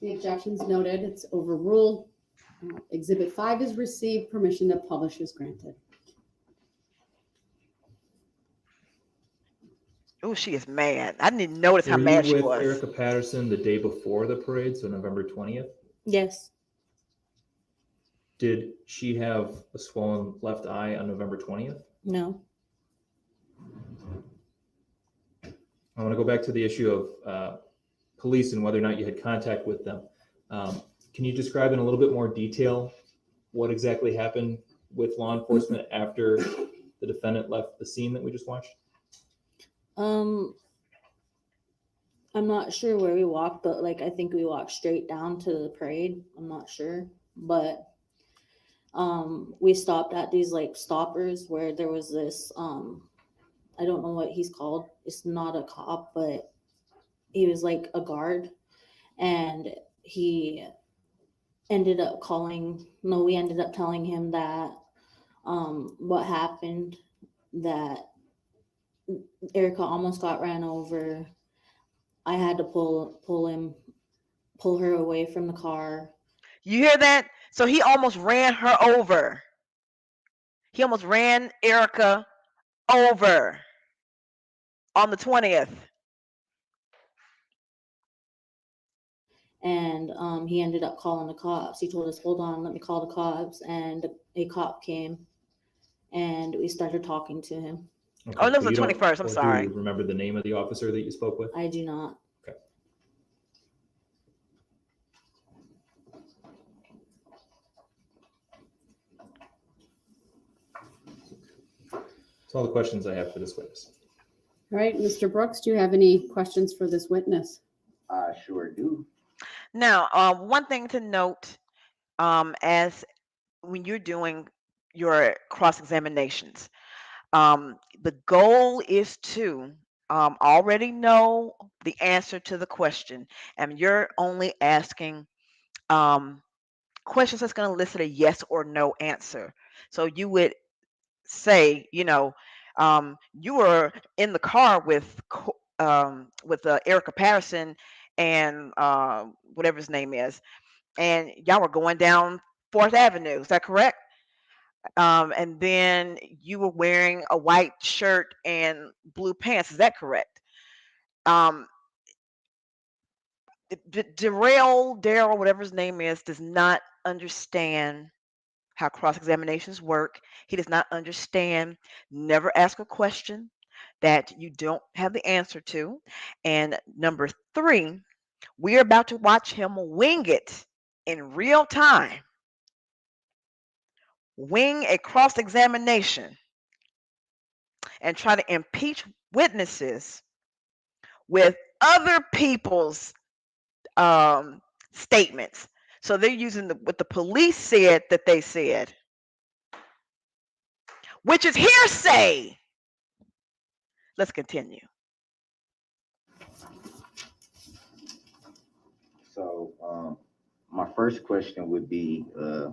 The objection's noted. It's overruled. Exhibit 5 is received. Permission to publish is granted. Oh, she is mad. I didn't even notice how Were mad you she with was. Erica Patterson the day before the parade, so November 20th? Yes. Did she have a swollen left eye on November 20th? No. I want to go back to the issue of police and whether or not you had contact with them. Can you describe in a little bit more detail what exactly happened with law enforcement after the defendant left the scene that we just watched? I'm not sure where we walked, but like I think we walked straight down to the parade. I'm not sure, but we stopped at these like stoppers where there was this I don't know what he's called. It's not a cop, but he was like a guard, and we ended up telling him that what happened, that Erica almost got ran over. I had to pull her away from the car. You hear that? So he almost ran her over. He almost ran Erica over on the 20th. And he ended up calling the cops. He told us, hold on, let me call the cops. And a cop came and we started talking to him. Okay, Oh, that was so the you don't- 21st. I'm do sorry. you remember the name of the officer that you spoke with? I do not. Okay. That's all the questions I have for this witness. All right, Mr. Brooks, do you have any questions for this witness? I sure do. Now, one thing to note, as when you're doing your cross-examinations. The goal is to already know the answer to the question, and you're only asking questions that's going to elicit a yes or no answer. So you would say, you were in the car with Erica Patterson and whatever his name is, and y'all were going down 4th Avenue. Is that correct? And then you were wearing a white shirt and blue pants. Is that correct? Darrell, whatever his name is, does not understand how cross-examinations work. He does not understand. Never ask a question that you don't have the answer to. And number 3, we're about to watch him wing it in real time. Wing a cross-examination and try to impeach witnesses with other people's statements. So they're using what the police said that they said, which is hearsay. Let's continue. So, my first question would be, Uh,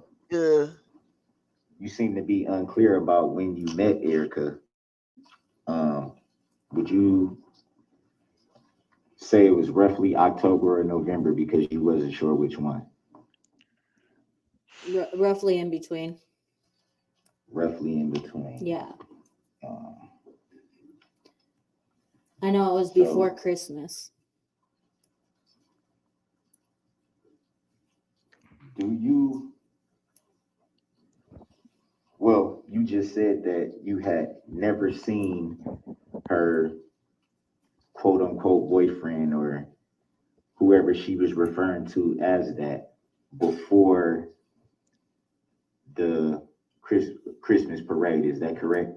you seem to be unclear about when you met Erica. Would you say it was roughly October or November because you wasn't sure which one? Roughly in between. Roughly in between. Yeah. Um, I know it was before Christmas. Well, you just said that you had never seen her quote unquote boyfriend or whoever she was referring to as that before the Christmas parade. Is that correct?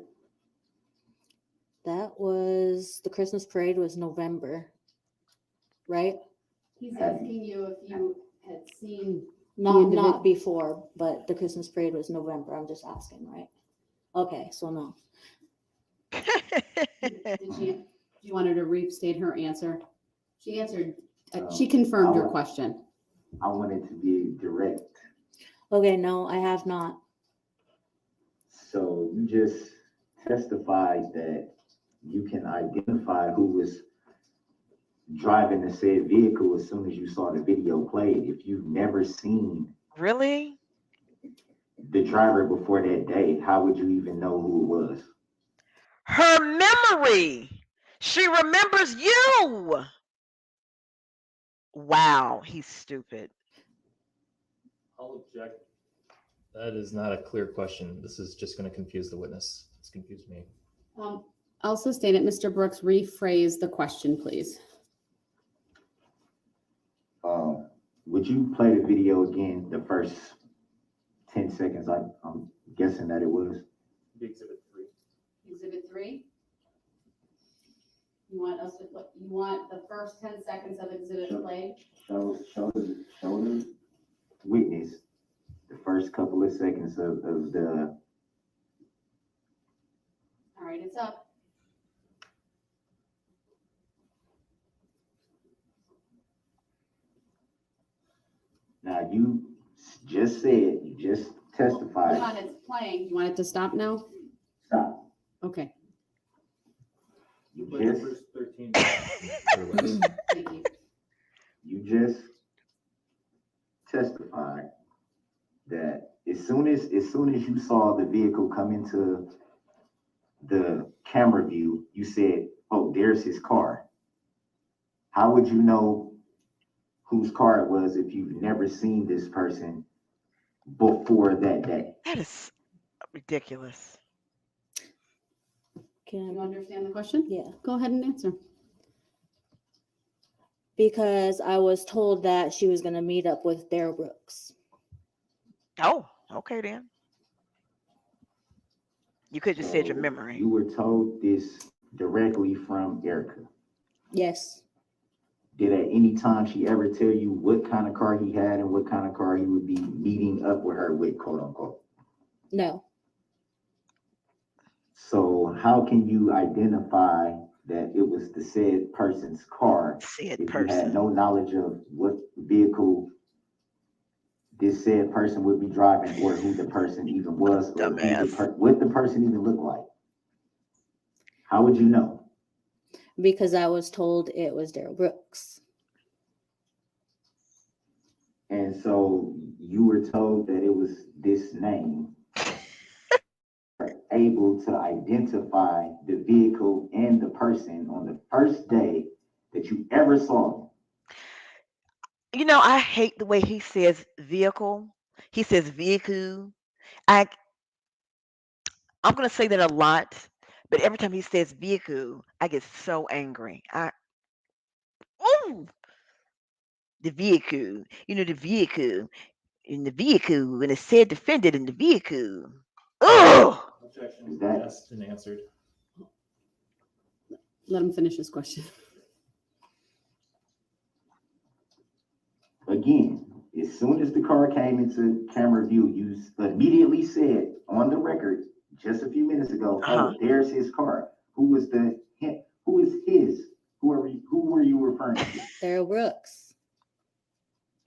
That was the Christmas parade was November, right? He's asking you if you had seen. Not before, but the Christmas parade was November. I'm just asking, right? Okay, so no. Do you want her to restate her answer? She answered. She confirmed your question. I wanted to be direct. Okay, no, I have not. So you just testified that you can identify who was driving the said vehicle as soon as you saw the video played. If you've never seen Really? the driver before that day, how would you even know who it was? Her memory. She remembers you. Wow, he's stupid. I'll object. That is not a clear question. This is just going to confuse the witness. It's confused me. Also state it, Mr. Brooks, rephrase the question, please. Would you play the video again, the first 10 seconds? I'm guessing that it was. The Exhibit 3. Exhibit 3. You want us to put? You want the first 10 seconds of exhibit played? Show the witness the first couple of seconds of the. All right, it's up. Now you just testified. Hold on, it's playing. You want it to stop now? Stop. Okay. You The just first 13 seconds. Thank you. you just testified that as soon as you saw the vehicle come into the camera view, you said, "Oh, there's his car." How would you know whose car it was if you've never seen this person before that day? That is ridiculous. You understand the question? Yeah. Go ahead and answer. Because I was told that she was going to meet up with Darrell Brooks. Oh, okay then. You could just said your memory. You were told this directly from Erica. Yes. Did at any time she ever tell you what kind of car he had and what kind of car he would be meeting up with her with, quote unquote? No. So how can you identify that it was the said person's car Said if you person. had no knowledge of what vehicle this said person would be driving, or who the person even was, or Dumbass. what the person even looked like? How would you know? Because I was told it was Darrell Brooks. And so you were told that it was this name. Are able to identify the vehicle and the person on the first day that you ever saw them. You know, I hate the way he says vehicle. He says vehicle. I'm gonna say that a lot, but every time he says vehicle, I get so angry. Ooh, the vehicle. You know, the vehicle. In the vehicle, and it said defendant in the vehicle. Oh, Objection. Is that- Asked and answered. Let him finish his question. Again, as soon as the car came into camera view, you immediately said on the record just a few minutes ago, Uh-huh. oh, there's his car. Who is his? Who were you referring to? Darrell Brooks.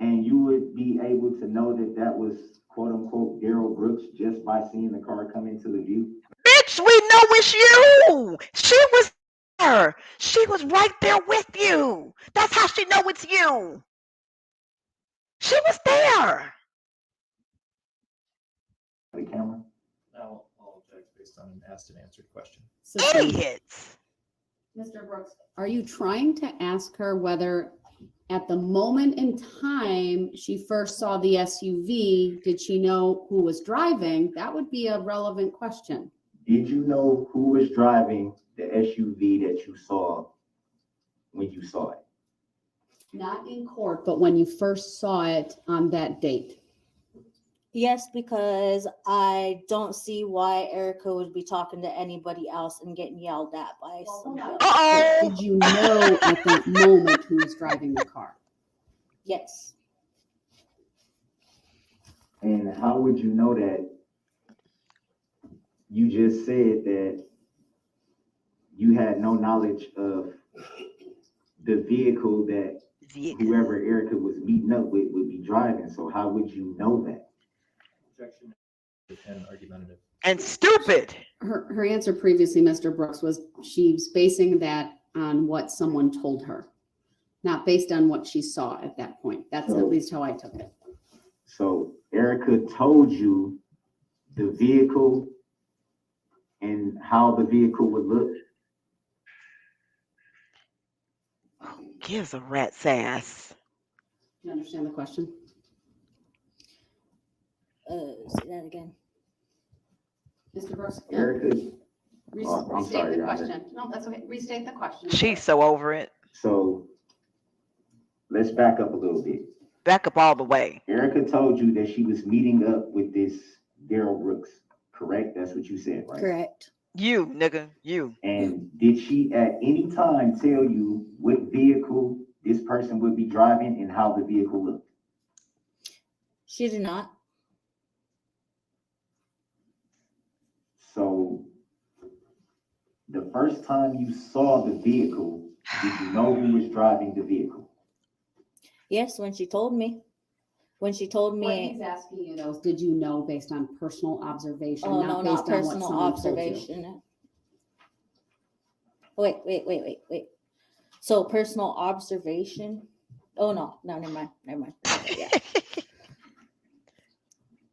And you would be able to know that that was quote unquote Darrell Brooks just by seeing the car come into the view. bitch, we know it's you. She was there. She was right there with you. That's how she know it's you. She was there. The camera. I'll object based on an asked and answered question. System. Idiots. Mr. Brooks, are you trying to ask her whether at the moment in time she first saw the SUV, did she know who was driving? That would be a relevant question. Did you know who was driving the SUV that you saw when you saw it? Not in court, but when you first saw it on that date. Yes, because I don't see why Erica would be talking to anybody else and getting yelled at by somebody else. Uh-oh. Did you know at that moment who was driving the car? Yes. And how would you know that? You just said that you had no knowledge of the vehicle that whoever Erica was meeting up with would be driving. So how would you know that? Objection. And argumentative. And stupid. Her answer previously, Mr. Brooks, was she's basing that on what someone told her, not based on what she saw at that point. That's at least how I took it. So Erica told you the vehicle and how the vehicle would look. Gives a rat's ass. Do you understand the question? Say that again. Mr. Brooks? Erica, I'm Restate sorry, the Your Honor. question. No, that's okay. Restate the question. She's so over it. So let's back up a little bit. Back up all the way. Erica told you that she was meeting up with this Darrell Brooks, correct? That's what you said, right? Correct. You, nigga, you. And did she at any time tell you what vehicle this person would be driving and how the vehicle looked? She did not. So the first time you saw the vehicle, did you know who was driving the vehicle? Yes, when she told me. When she told What me. he's asking you though, did you know based on personal observation? Oh, no, not based on what personal someone told you? observation. Wait. So personal observation. Oh, no, never mind. Yeah.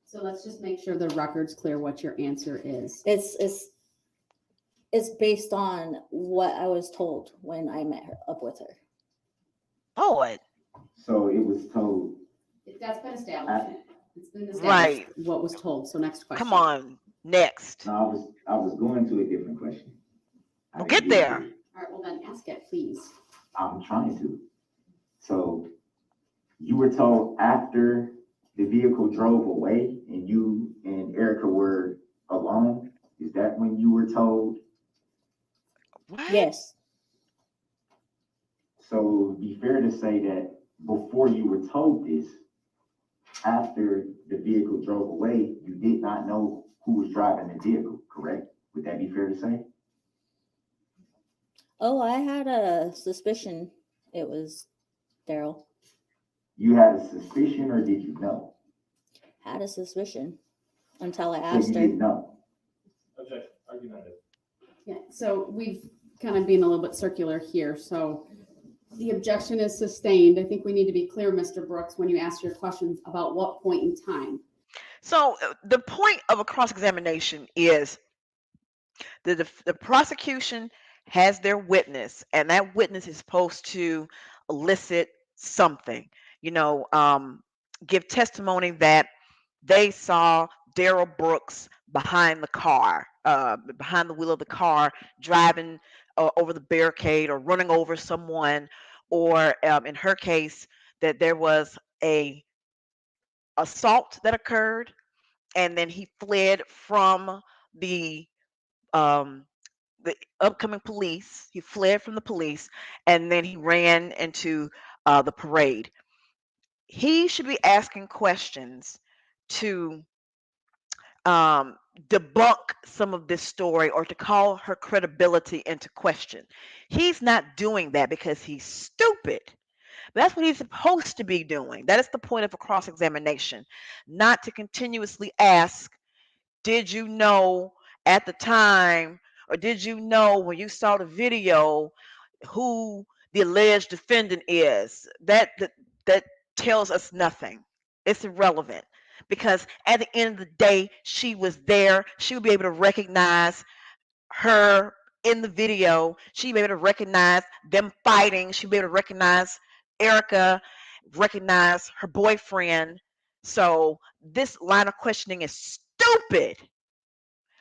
So let's just make sure the record's clear what your answer is. It's based on what I was told when I met her up with her. Lord. So it was told. That's been established. It's been established Right. what was told. So next question. Come on. Next. No, I was going to a different question. Well, get there. All right, well then ask it, please. I'm trying to. So you were told after the vehicle drove away and you and Erica were alone? Is that when you were told? What? Yes. So it'd be fair to say that before you were told this, after the vehicle drove away, you did not know who was driving the vehicle, correct? Would that be fair to say? Oh, I had a suspicion it was Darrell. You had a suspicion, or did you know? Had a suspicion until I So asked you her. didn't know. Objection. Argumentative. Yeah, so we've kind of been a little bit circular here. So the objection is sustained. I think we need to be clear, Mr. Brooks, when you ask your questions about what point in time. So the point of a cross-examination is the prosecution has their witness, and that witness is supposed to elicit something, give testimony that they saw Darrell Brooks behind the car, behind the wheel of the car, driving over the barricade or running over someone, or in her case, that there was a assault that occurred, and then he fled from the um, the upcoming police. He fled from the police, and then he ran into the parade. He should be asking questions to debunk some of this story or to call her credibility into question. He's not doing that because he's stupid. That's what he's supposed to be doing. That is the point of a cross examination, not to continuously ask, did you know at the time, or did you know when you saw the video who the alleged defendant is? That tells us nothing. It's irrelevant because at the end of the day, she was there. She would be able to recognize her in the video. She'd be able to recognize them fighting. She'd be able to recognize Erica, recognize her boyfriend. So this line of questioning is stupid.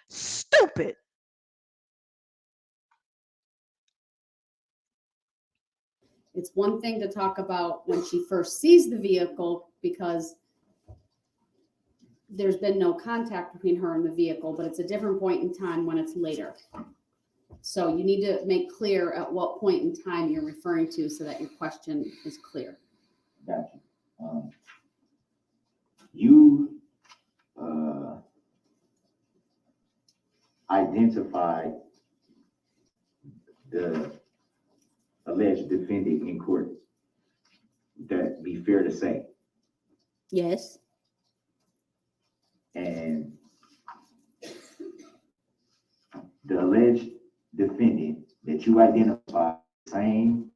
Stupid. It's one thing to talk about when she first sees the vehicle because there's been no contact between her and the vehicle, but it's a different point in time when it's later. So you need to make clear at what point in time you're referring to so that your question is clear. Got you. Identified the alleged defendant in court. Would that be fair to say? Yes. And the alleged defendant that you identified, the same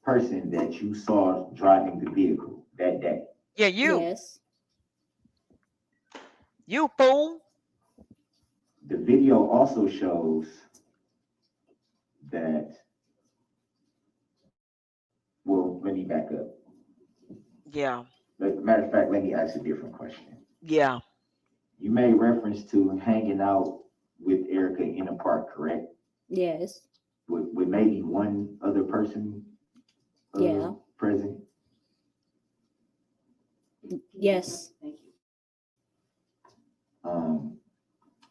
person that you saw driving the vehicle that day. Yeah, you. Yes. You fool. The video also shows that, well, let me back up. Yeah. Matter of fact, let me ask a different question. Yeah. You made reference to hanging out with Erica in a park, correct? Yes. With maybe one other person Yeah. present? Yes. Thank you.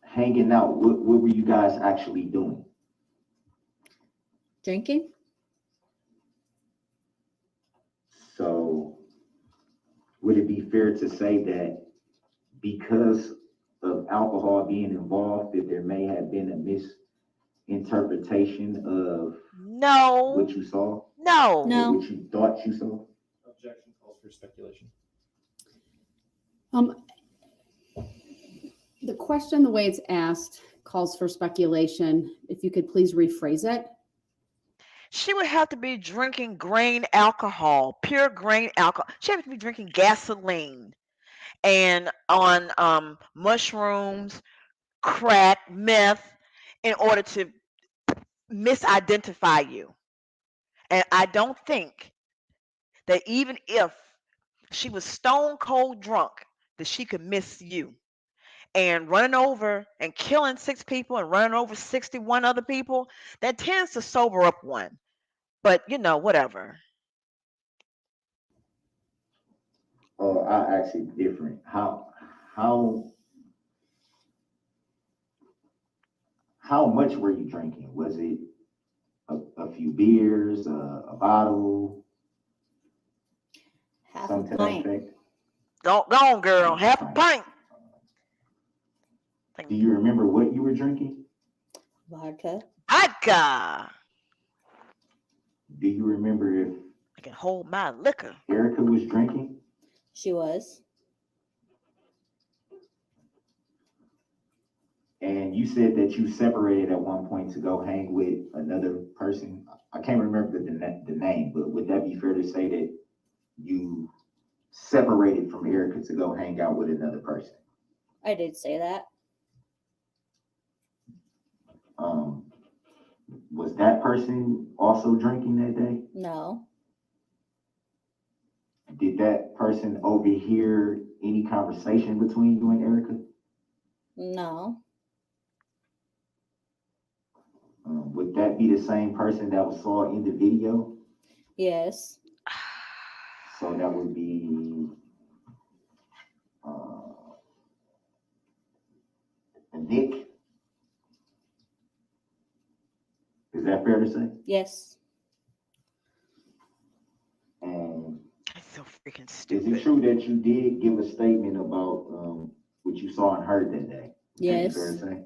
Hanging out, what were you guys actually doing? Drinking? So would it be fair to say that because of alcohol being involved, that there may have been a misinterpretation of No. what you saw? No. No. What you thought you saw? Objection calls for speculation. The question, the way it's asked, calls for speculation. If you could please rephrase it. She would have to be drinking grain alcohol, pure grain alcohol. She would have to be drinking gasoline and on mushrooms, crack, meth, in order to misidentify you. And I don't think that even if she was stone cold drunk, that she could miss you. And running over and killing 6 people and running over 61 other people, that tends to sober up one. But whatever. Oh, I actually different. How much were you drinking? Was it a few beers, a bottle, Half a something to that pint. effect? Go on, girl. Half a pint. Do you remember what you were were drinking? Vodka. Vodka. Do you remember if I can hold my liquor. Erica was drinking? She was. And you said that you separated at one point to go hang with another person. I can't remember the name, but would that be fair to say that you separated from Erica to go hang out with another person? I did say that. Was that person also drinking that day? No. Did that person overhear any conversation between you and Erica? No. Would that be the same person that was saw in the video? Yes. So that would be Nick. Is that fair to say? Yes. And That's so freaking is stupid. it true that you did give a statement about what you saw and heard that day? Yes. Fair to say?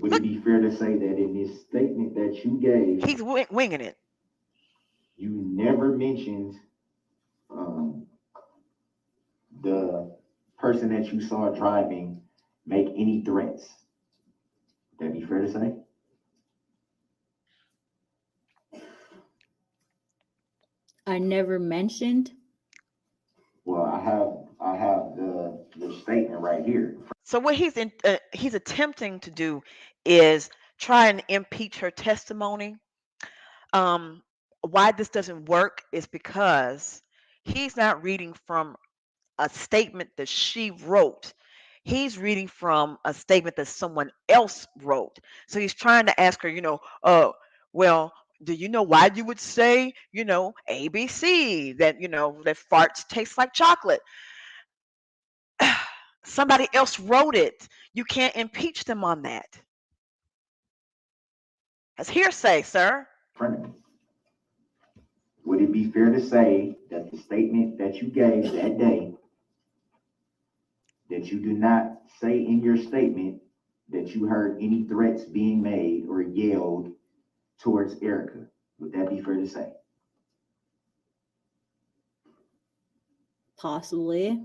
Would it be fair to say that in this statement that you gave, He's winging it. you never mentioned the person that you saw driving make any threats? Would that be fair to say? I never mentioned. Well, I have the statement right here. So what he's attempting to do is try and impeach her testimony. Why this doesn't work is because he's not reading from a statement that she wrote. He's reading from a statement that someone else wrote. So he's trying to ask her, well, do you know why you would say, ABC, that, that farts taste like chocolate? Somebody else wrote it. You can't impeach them on that. That's hearsay, sir. In front of me. Would it be fair to say that the statement that you gave that day, that you do not say in your statement that you heard any threats being made or yelled towards Erica? Would that be fair to say? Possibly.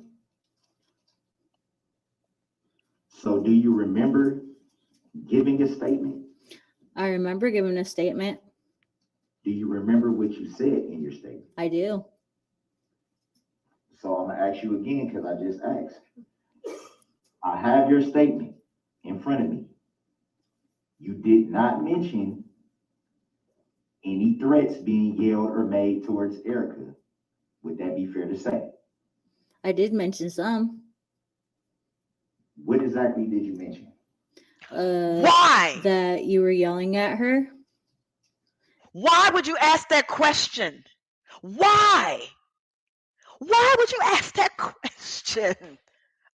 So do you remember giving a statement? I remember giving a statement. Do you remember what you said in your statement? I do. So I'm gonna ask you again because I just asked. I have your statement in front of me. You did not mention any threats being yelled or made towards Erica. Would that be fair to say? I did mention some. What exactly did you mention? Why? That you were yelling at her. Why would you ask that question? Why? Why would you ask that question?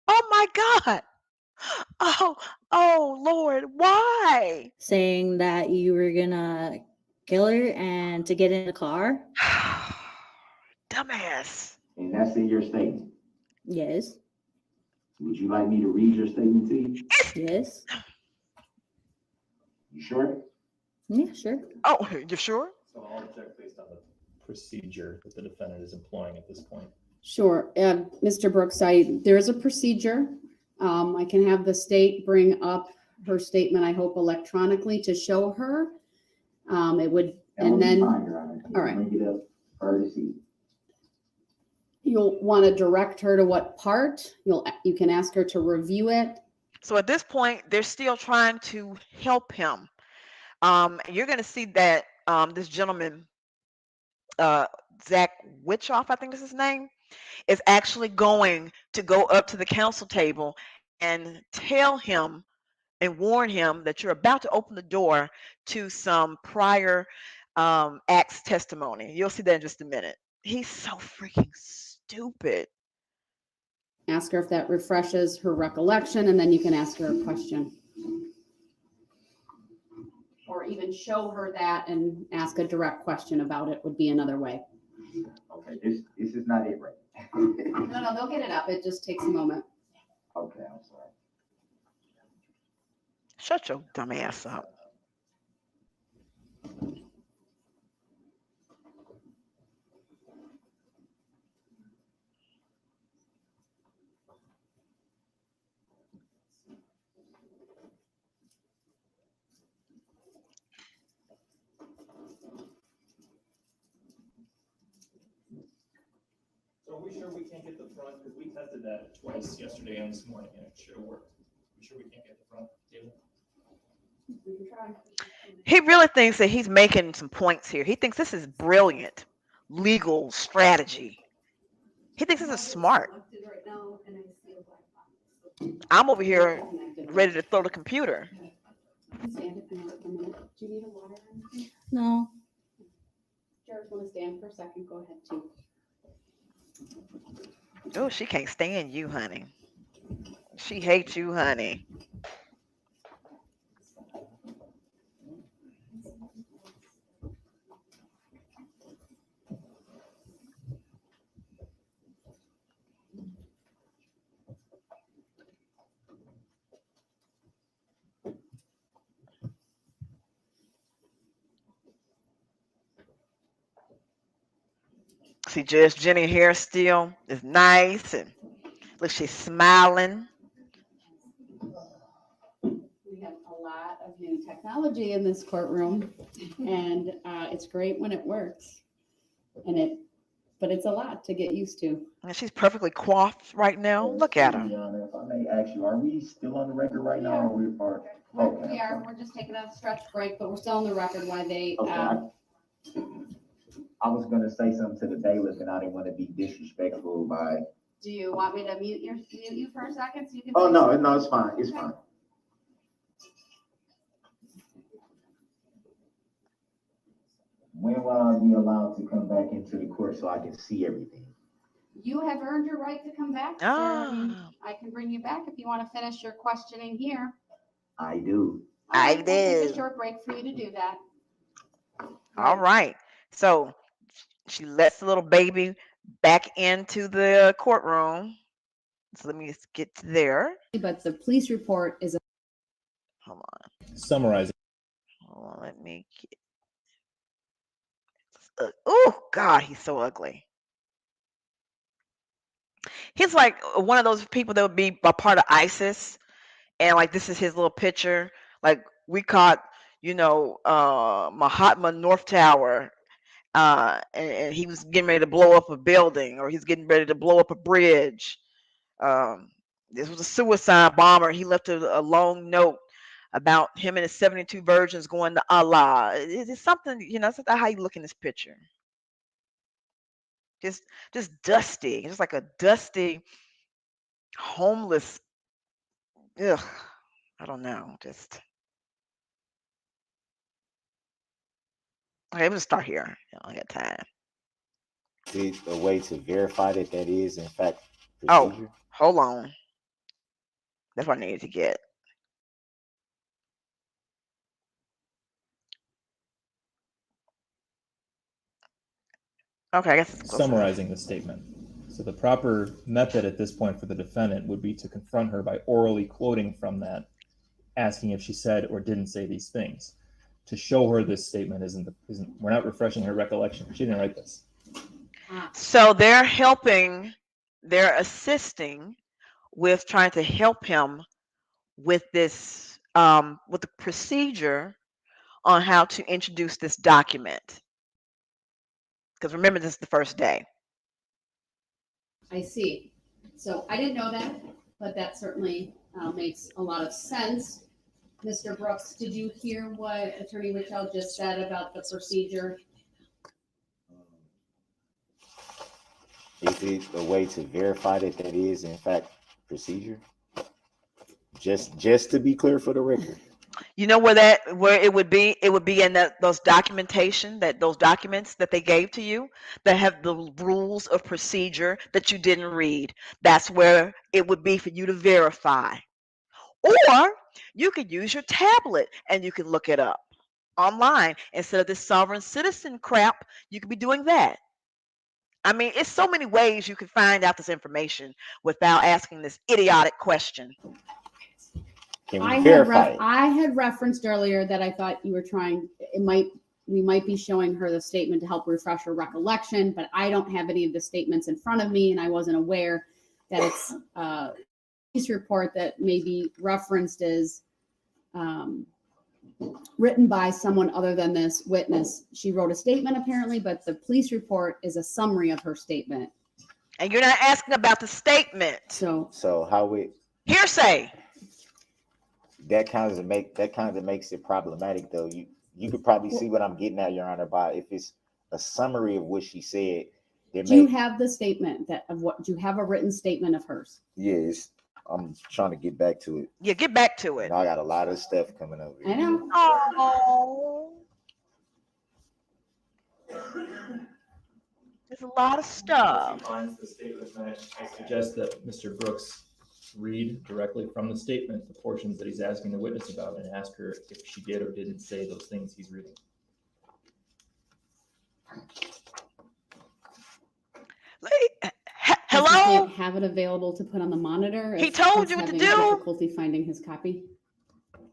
Oh my God. Oh Lord, why? Saying that you were gonna kill her and to get in the car. Dumbass. And that's in your statement. Yes. Would you like me to read your statement to you? Yes. You sure? Yeah, sure. Oh, you sure? So I'll object based on the procedure that the defendant is employing at this point. Sure. Mr. Brooks, there is a procedure. I can have the state bring up her statement, I hope electronically, to show her. It would, and then, all right. Bring it up for her to see. You'll want to direct her to what part. You can ask her to review it. So at this point, they're still trying to help him. You're going to see that this gentleman, Zach Witchoff, I think is his name, is actually going to go up to the counsel table and tell him and warn him that you're about to open the door to some prior acts testimony. You'll see that in just a minute. He's so freaking stupid. Ask her if that refreshes her recollection, and then you can ask her a question. Or even show her that and ask a direct question about it would be another way. Okay, this is not it, right? No, they'll get it up. It just takes a moment. Okay, I'm sorry. Shut your dumb ass up. So are we sure we can't get the front? Because we tested that twice yesterday and this morning, and it sure worked. We sure we can't get the front table? He really thinks that he's making some points here. He thinks this is brilliant legal strategy. He thinks this is smart. I'm over here ready to throw the computer. Stand if you want for a minute. Do you need a water or anything? No. Jared, want to stand for a second? Go ahead too. Oh, she can't stand you, honey. She hates you, honey. See, Judge Jenny hair still is nice, and look, she's smiling. We have a lot of new technology in this courtroom, and it's great when it works. But it's a lot to get used to. And she's perfectly coiffed right now. Look at her. Your Honor, if I may ask you, are we still on the record right now, or we are? Okay. We are. We're just taking a stretch break, but we're still on the record why they. Okay. I was gonna say something to the bailiff, and I didn't want to be disrespectful by. Do you want me to mute you for a second so you can? Oh, say no, something? no, it's fine, it's fine. When will I be allowed to come back into the court so I can see everything? You have earned your right to come back, sir. I can bring you back if you want to finish your questioning here. I do. All right, I we'll take do. a short break for you to do that. All right. So she lets the little baby back into the courtroom. So let me just get to there. But the police report is. Hold on. Summarizing. Hold on. Let me get. Oh, God, he's so ugly. He's like one of those people that would be a part of ISIS. And like, this is his little picture. Like, we caught, Mahatma North Tower. And he was getting ready to blow up a building, or he's getting ready to blow up a bridge. This was a suicide bomber. He left a long note about him and his 72 virgins going to Allah. It's something, it's not how you look in this picture. Just dusty, just like a dusty, homeless. Ugh, I don't know. Just okay. We'll start here. I got time. Is a way to verify that is in fact procedure? Oh, hold on. That's what I needed to get. Okay, I guess it's Summarizing the statement. So the proper method at this point for the defendant would be to confront her by orally quoting from that, asking if she said or didn't say these things. To show her this statement isn't we're not refreshing her recollection. She didn't write this. So they're assisting with trying to help him with this, with the procedure on how to introduce this document. Because remember, this is the first day. I see. So I didn't know that, but that certainly makes a lot of sense. Mr. Brooks, did you hear what Attorney Wichel just said about the procedure? Is it a way to verify that is in fact procedure? Just to be clear for the record. You know where it would be? It would be in those documents that they gave to you that have the rules of procedure that you didn't read. That's where it would be for you to verify. Or you could use your tablet and you can look it up online. Instead of this sovereign citizen crap, you could be doing that. I mean, it's so many ways you can find out this information without asking this idiotic question. Can we verify it? I had referenced earlier that I thought you were trying, we might be showing her the statement to help refresh her recollection, but I don't have any of the statements in front of me, and I wasn't aware that it's a police report that may be referenced as written by someone other than this witness. She wrote a statement apparently, but the police report is a summary of her statement. And you're not asking about the statement. So how we Hearsay. that kind of makes it problematic though. You could probably see what I'm getting at, Your Honor, by if it's a summary of what she said. Do you have the statement do you have a written statement of hers? Yes, I'm trying to get back to it. Yeah, get back to it. I got a lot of stuff coming up. I know. Oh, there's a lot of stuff. I suggest that Mr. Brooks read directly from the statement the portions that he's asking the witness about and ask her if she did or didn't say those things he's reading. Hello? You can't have it available to put on the monitor. He if told he's you what to having do. Difficulty finding his copy.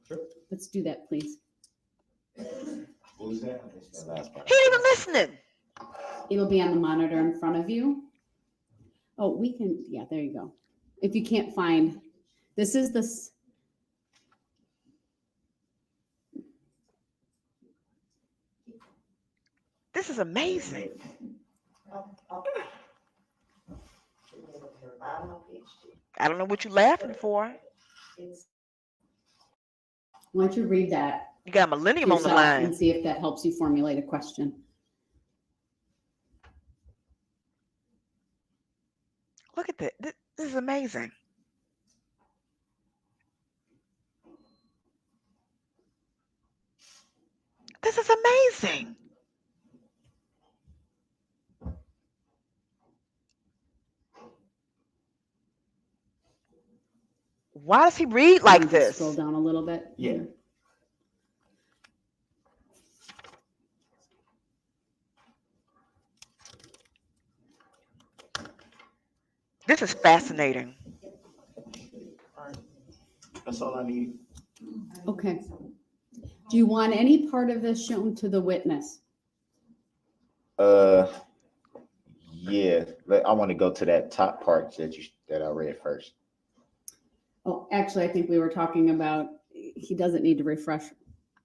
Sure. Let's do that, please. What was that? That's the last part. He ain't even listening. It'll be on the monitor in front of you. Oh, we can, yeah, there you go. If you can't find, this is this. This is amazing. I don't know what you're laughing for. Why don't you read that You got Millennium on the yourself and line. see if that helps you formulate a question. Look at that. This is amazing. This is amazing. Why does he read Can like you just this? Scroll down a little bit. Yeah. This is fascinating. That's all I need. Okay. Do you want any part of this shown to the witness? Yeah. I want to go to that top part that I read first. Oh, actually, I think we were talking about, he doesn't need to refresh.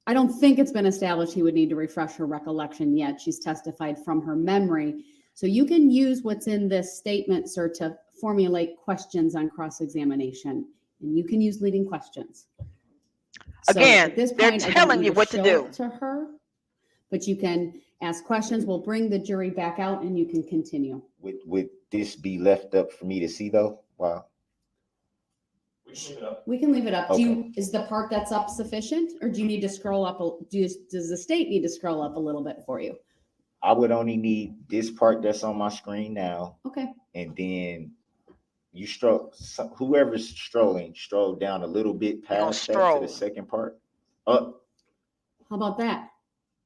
I don't think it's been established he would need to refresh her recollection yet. She's testified from her memory. So you can use what's in this statement, sir, to formulate questions on cross-examination. And you can use leading questions. So Again, at this they're point, I don't telling need you to what to show do. it to her, but you can ask questions. We'll bring the jury back out and you can continue. Would this be left up for me to see though? Wow. We can leave it up. Okay. Is the part that's up sufficient, or do you need to scroll up? Does the state need to scroll up a little bit for you? I would only need this part that's on my screen now, Okay. and then you whoever's strolling, stroll down a little bit past that to stroll. the second part. Up. How about that?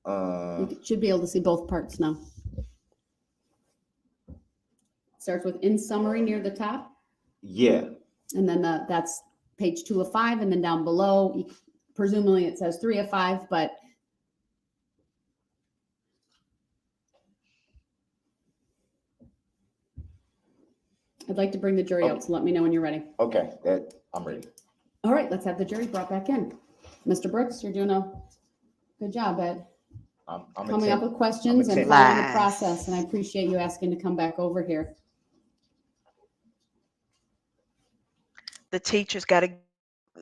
You should be able to see both parts now. Starts with in summary near the top, Yeah. and then that's page 2 of 5, and then down below, presumably it says 3 of 5, but I'd like to bring the jury out, so let me know when you're ready. Okay, I'm ready. All right, let's have the jury brought back in. Mr. Brooks, you're doing a good job at I'm coming up with questions and attentive. following the process, and I appreciate you asking to come back over here. The teacher's got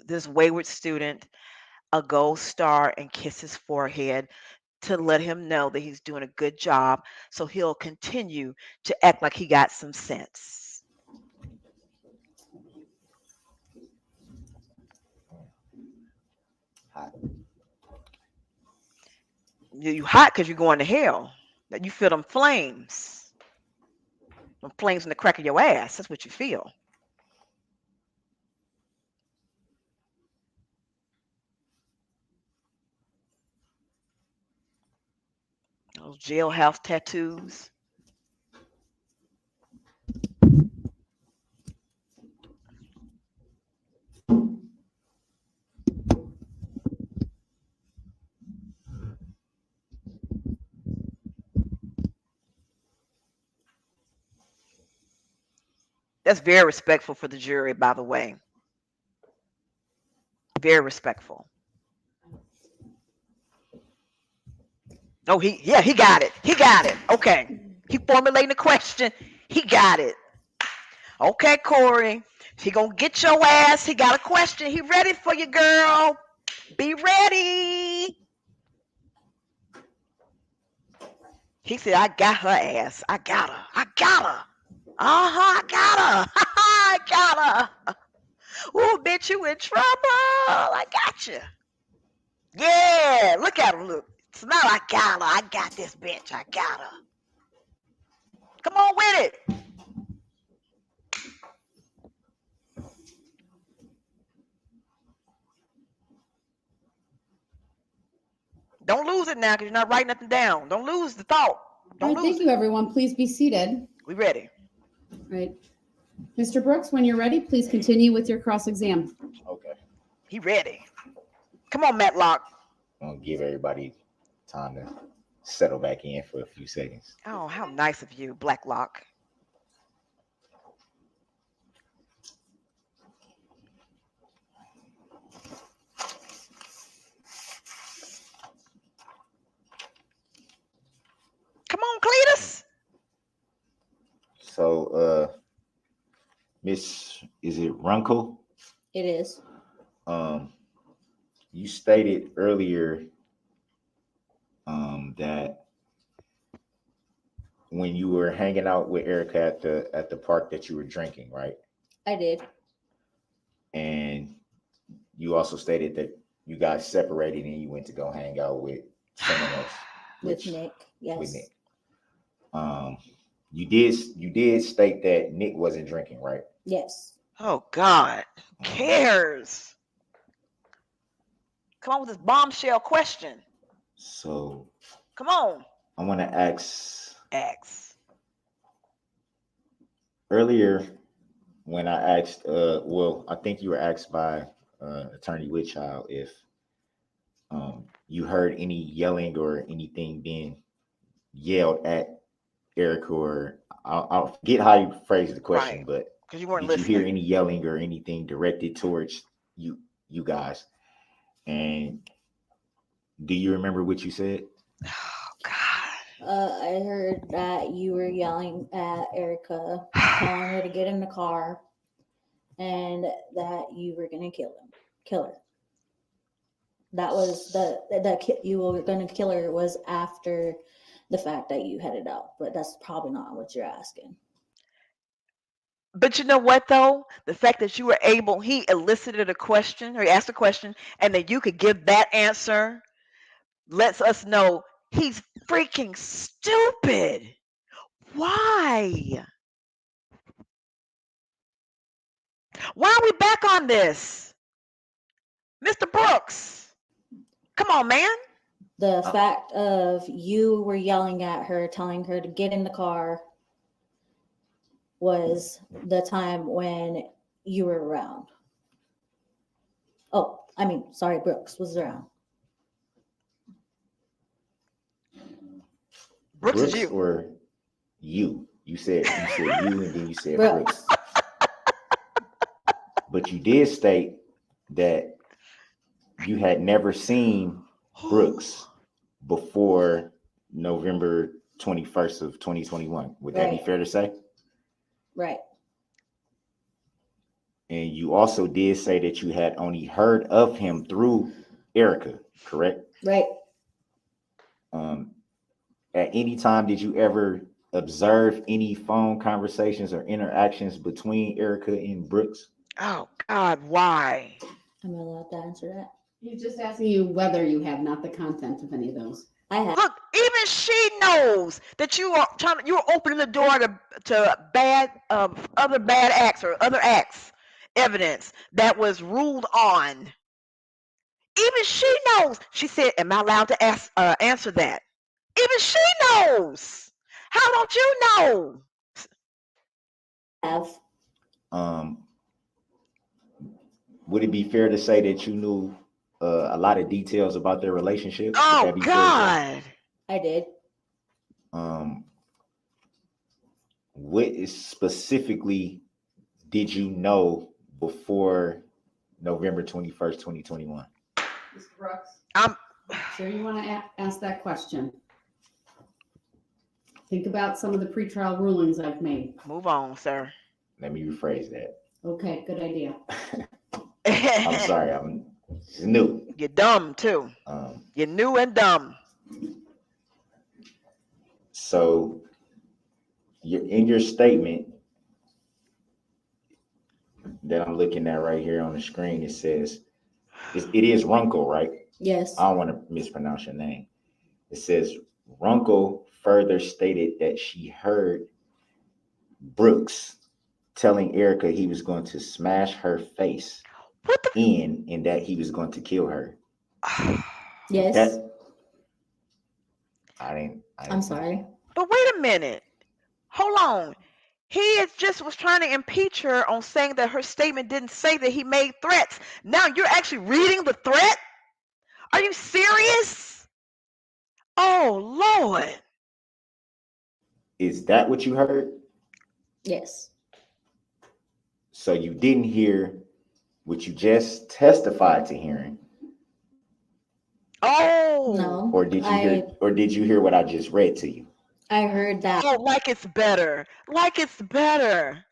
this wayward student a gold star and kiss his forehead to let him know that he's doing a good job, so he'll continue to act like he got some sense. Hot. You hot because you're going to hell. That you feel them flames. Them flames in the crack of your ass. That's what you feel. Those jailhouse tattoos. That's very respectful for the jury, by the way. Very respectful. Oh, he got it. He got it. Okay. He formulating the question. He got it. Okay, Corey. He gonna get your ass. He got a question. He ready for you, girl. Be ready. He said, I got her ass. I got her. I got her. I got her. I got her. Ooh, bitch, you in trouble. I got you. Yeah, look at him. Look. Smell, I got her. I got this bitch. I got her. Come on with it. Don't lose it now because you're not writing nothing down. Don't lose the thought. All Don't right, lose thank it. you, everyone. Please be seated. We ready. Right. Mr. Brooks, when you're ready, please continue with your cross-exam. Okay. He ready. Come on, Matlock. I'm gonna give everybody time to settle back in for a few seconds. Oh, how nice of you, Blacklock. Come on, Cletus. So, Miss, is it Runkle? It is. You stated earlier that when you were hanging out with Erica at the park that you were drinking, right? I did. And you also stated that you guys separated and you went to go hang out with someone else. With Nick. Yes. With Nick. You did state that Nick wasn't drinking, right? Yes. Oh, God. Who cares? Come on with this bombshell question. So Come on. I want to ask. X. Earlier, when I asked, I think you were asked by Attorney Whitchild if you heard any yelling or anything being yelled at Erica, or I'll forget how you phrased the question, Right. but Because you weren't did you listening. hear any yelling or anything directed towards you guys? And do you remember what you said? Oh, God. I heard that you were yelling at Erica, telling her to get in the car, and that you were gonna kill her. That was you were gonna kill her was after the fact that you headed out, but that's probably not what you're asking. But you know what, though? The fact that you were able, he elicited a question, or he asked a question, and that you could give that answer lets us know he's freaking stupid. Why? Why are we back on this? Mr. Brooks, come on, man. The fact of you were yelling at her, telling her to get in the car, was the time when you were around. Oh, I mean, sorry, Brooks was around. Brooks is you. Or you? You said you, and then you said Brooks. Brooks. But you did state that you had never seen Brooks before November 21st of 2021. Would that be Right. fair to say? Right. And you also did say that you had only heard of him through Erica, correct? Right. At any time, did you ever observe any phone conversations or interactions between Erica and Brooks? Oh, God, why? Am I allowed to answer that? He's just asking you whether you have, not the content of any of those. I have. Look, even she knows that you are opening the door to bad other bad acts or other acts, evidence that was ruled on. Even she knows. She said, "Am I allowed to answer that?" Even she knows. How don't you know? Have. Would it be fair to say that you knew a lot of details about their relationship? Would Oh, that be fair to say? God. I did. What is specifically did you know before November 21st, 2021? Mr. Brooks, I'm sure you want to ask that question. Think about some of the pretrial rulings I've made. move on, sir. Let me rephrase that. Okay, good idea. I'm sorry, I'm new. You're dumb too. You're new and dumb. So you're in your statement that I'm looking at right here on the screen, it says, it is Runkle, right? Yes. I don't want to mispronounce your name. It says Runkle further stated that she heard Brooks telling Erica he was going to smash her face What the? in and that he was going to kill her. Yes. That I didn't I'm sorry. But wait a minute. Hold on. He was trying to impeach her on saying that her statement didn't say that he made threats. Now you're actually reading the threat? Are you serious? Oh, Lord. Is that what you heard? Yes. So you didn't hear what you just testified to hearing, Oh. No. or did you hear what I just read to you? I heard that. Oh, like it's better. Like it's better.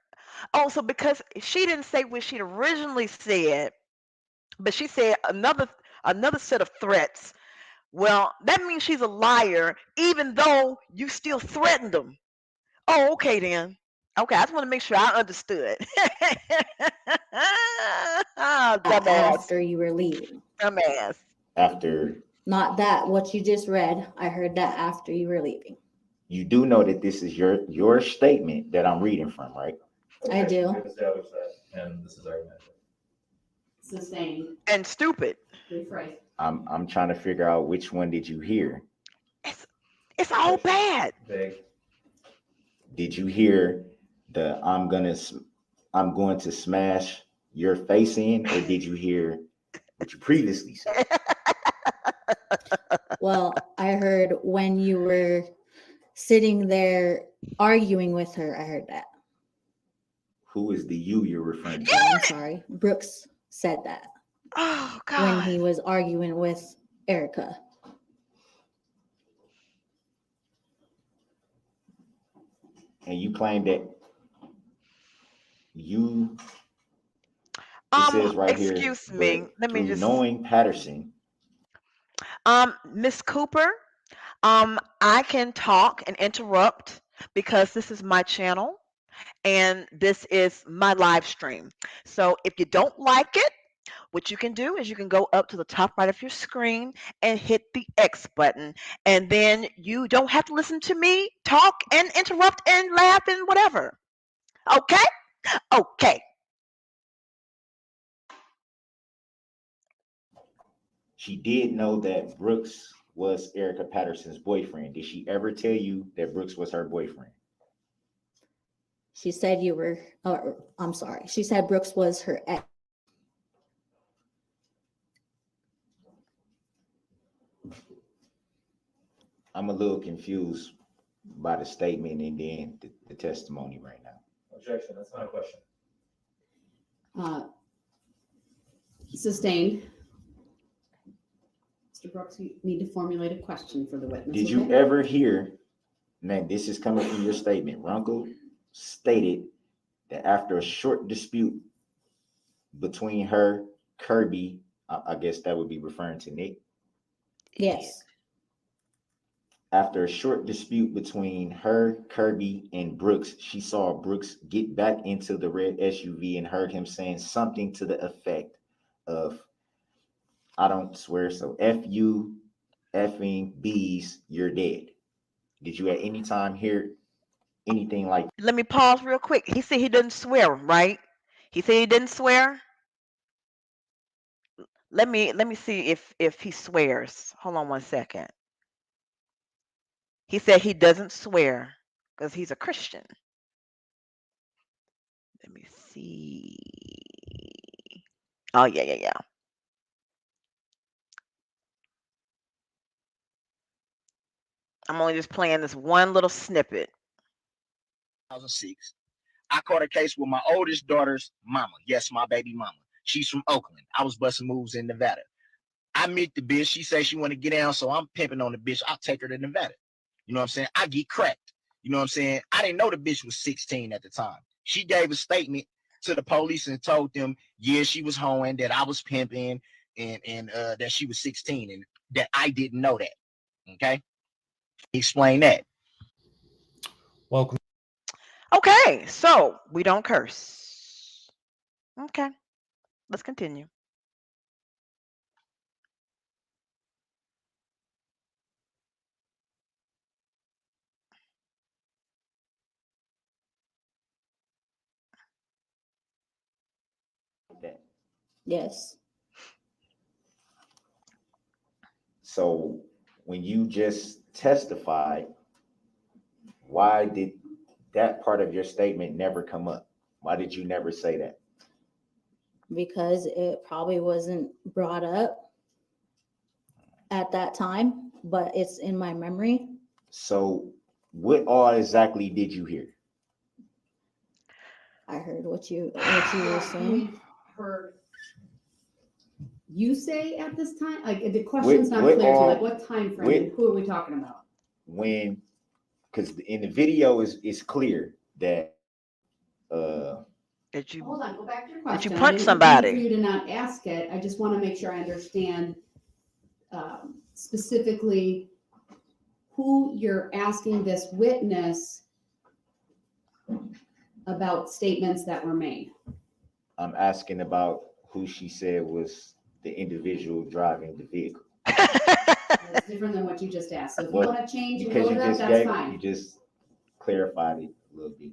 Oh, so because she didn't say what she'd originally said, but she said another set of threats. Well, that means she's a liar, even though you still threatened them. Oh, okay then. Okay, I just want to make sure I understood. Oh, dumbass. After you were leaving. Dumbass. After Not that what you just read. I heard that after you were leaving. you do know that this is your statement that I'm reading from, right? I do. We've established that, and this is argument. Sustained. And stupid. Rephrase. I'm trying to figure out which one did you hear. It's all bad. Vague. Did you hear the I'm going to smash your face in, or did you hear what you previously said? Well, I heard when you were sitting there arguing with her, I heard that. Who is the you you're referring to? I'm sorry. Brooks said that Oh, when God. he was arguing with Erica. And you claim that it says right here, Excuse me. but Let me through just knowing Patterson, Miss Cooper, I can talk and interrupt because this is my channel and this is my live stream. So if you don't like it, what you can do is you can go up to the top right of your screen and hit the X button. And then you don't have to listen to me talk and interrupt and laugh and whatever. Okay? Okay. she did know that Brooks was Erica Patterson's boyfriend. Did she ever tell you that Brooks was her boyfriend? She said you were, I'm sorry. She said Brooks was her ex. I'm a little confused by the statement and then the testimony right now. Objection. That's not a question. Sustained. Mr. Brooks, you need to formulate a question for the witness. Did you ever hear, man, this is coming from your statement, Runkle stated that after a short dispute between her, Kirby, I guess that would be referring to Nick. Yes. After a short dispute between her, Kirby, and Brooks, she saw Brooks get back into the red SUV and heard him saying something to the effect of, I don't swear, so F you, effing bees, you're dead. Did you at any time hear anything like that? Let me pause real quick. He said he didn't swear, right? He said he didn't swear. Let me see if he swears. Hold on one second. He said he doesn't swear because he's a Christian. Let me see. Oh, yeah. I'm only just playing this one little snippet. 2006. I caught a case with my oldest daughter's mama. Yes, my baby mama. She's from Oakland. I was busting moves in Nevada. I meet the bitch. She says she want to get down, so I'm pimping on the bitch. I'll take her to Nevada. You know what I'm saying? I get cracked. You know what I'm saying? I didn't know the bitch was 16 at the time. She gave a statement to the police and told them, yeah, she was hoeing, that I was pimping, and that she was 16, and that I didn't know that. Okay? Explain that. Welcome. Okay, so we don't curse. Okay, let's continue. That. Yes. So when you just testified, why did that part of your statement never come up? Why did you never say that? Because it probably wasn't brought up at that time, but it's in my memory. So what all exactly did you hear? I heard what you were saying. We've heard you say at this time, like the question's not clear to me, like what time frame, and who are we talking about? When, because in the video is clear that Did you Hold on, go back to your did question. you I punch didn't mean somebody? for you to not ask it. I just want to make sure I understand specifically who you're asking this witness about statements that were made. I'm asking about who she said was the individual driving the vehicle. That's different than what you just asked. So if you Well, want to change a Because little you bit, just that's you fine. just clarified it a little bit.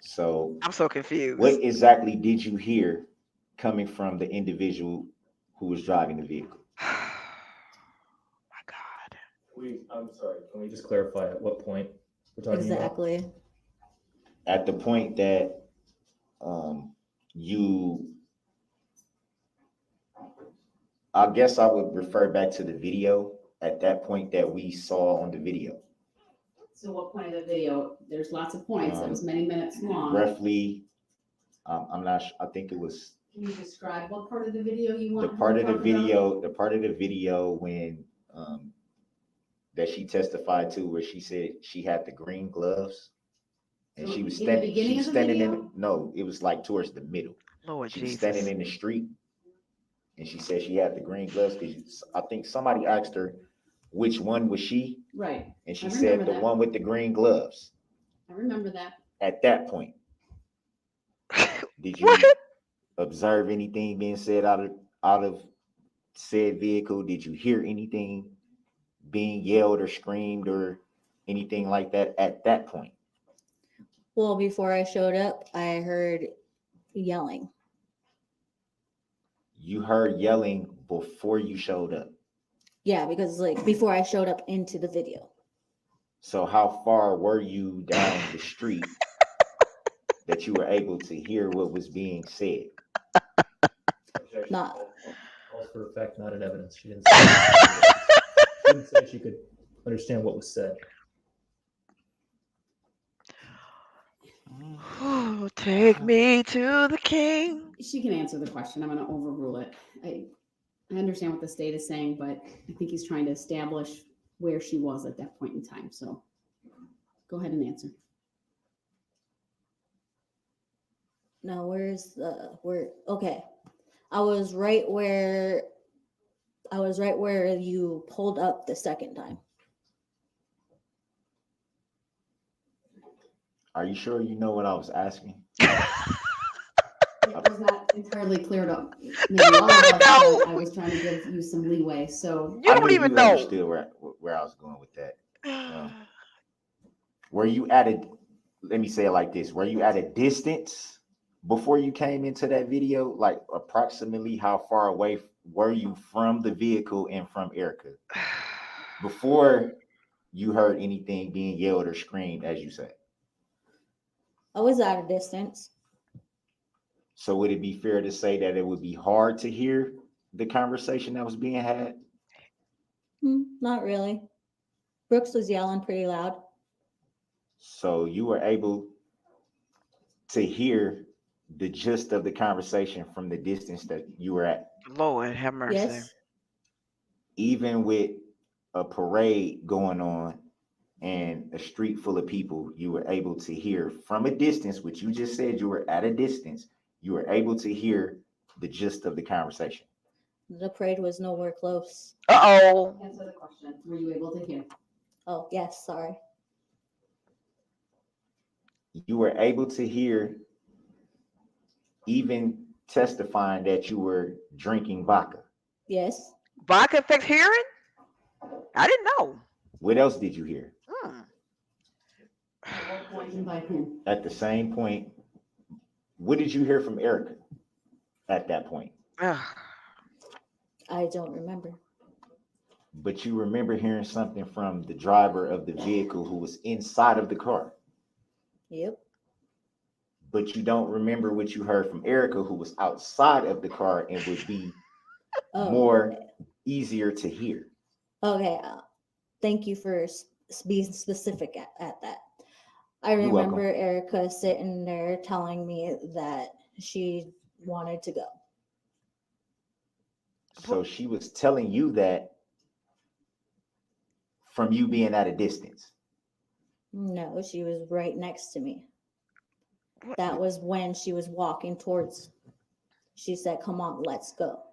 So I'm so confused. what exactly did you hear coming from the individual who was driving the vehicle? My God. I'm sorry. Can we just clarify at what point we're talking about? Exactly. At the point that I guess I would refer back to the video at that point that we saw on the video. So what point of the video? There's lots of points. It was many minutes long. Roughly, I'm not sure, I think it was Can you describe what part of the video you want? the part of the video when that she testified to, where she said she had the green gloves and So she was in the standing, beginning of the video? no, it was like towards the middle. Lord She was Jesus. standing in the street and she said she had the green gloves because I think somebody asked her which one was she, Right. and she I said remember the that. one with the green gloves. I remember that. At that point, did you What? observe anything being said out of said vehicle? Did you hear anything being yelled or screamed or anything like that at that point? Well, before I showed up, I heard yelling. You heard yelling before you showed up. Yeah, because like before I showed up into the video. So how far were you down the street that you were able to hear what was being said? Not Calls for effect, not in evidence. She didn't say she could understand what was said. Oh, take me to the king. She can answer the question. I'm going to overrule it. I understand what the state is saying, but I think he's trying to establish where she was at that point in time. So go ahead and answer. no, where okay. I was right where you pulled up the second time. Are you sure you know what I was asking? It was not entirely cleared up. Maybe all of us, No. but I was trying to give you some leeway. So You I don't knew even you know. understood where I was going with that. Were you at a, let me say it like this, were you at a distance before you came into that video? Like approximately how far away were you from the vehicle and from Erica before you heard anything being yelled or screamed, as you said? I was at a distance. So would it be fair to say that it would be hard to hear the conversation that was being had? Not really. Brooks was yelling pretty loud. So you were able to hear the gist of the conversation from the distance that you were at, Lord have mercy. Yes. even with a parade going on and a street full of people. You were able to hear from a distance, which you just said you were at a distance. You were able to hear the gist of the conversation. The parade was nowhere close. Uh-oh. Answer the question. Were you able to hear? Oh, yes, sorry. You were able to hear, even testifying that you were drinking vodka. Yes. Vodka affects hearing? I didn't know. What else did you hear? At what point and by whom? At the same point, what did you hear from Erica at that point? Ugh. I don't remember. But you remember hearing something from the driver of the vehicle who was inside of the car. Yep. But you don't remember what you heard from Erica, who was outside of the car and would be more easier to hear. Okay. Thank you for being specific at that. I You're welcome. remember Erica sitting there telling me that she wanted to go. So she was telling you that from you being at a distance. No, she was right next to me. That was when she was walking towards. She said, "Come on, let's go."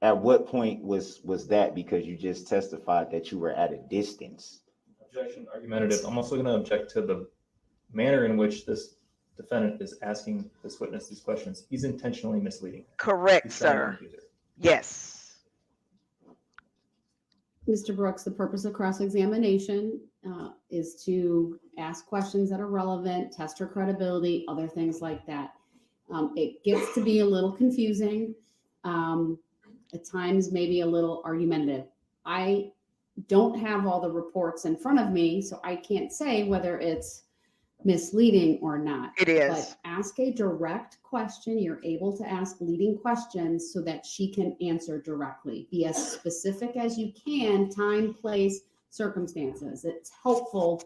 At what point was that? Because you just testified that you were at a distance. Objection, argumentative. I'm also going to object to the manner in which this defendant is asking this witness these questions. He's intentionally misleading. Correct, He's trying to sir. confuse her. Yes. Mr. Brooks, the purpose of cross-examination is to ask questions that are relevant, test her credibility, other things like that. It gets to be a little confusing, at times maybe a little argumentative. I don't have all the reports in front of me, so I can't say whether it's misleading or not. It is. But ask a direct question. You're able to ask leading questions so that she can answer directly. Be as specific as you can, time, place, circumstances. It's helpful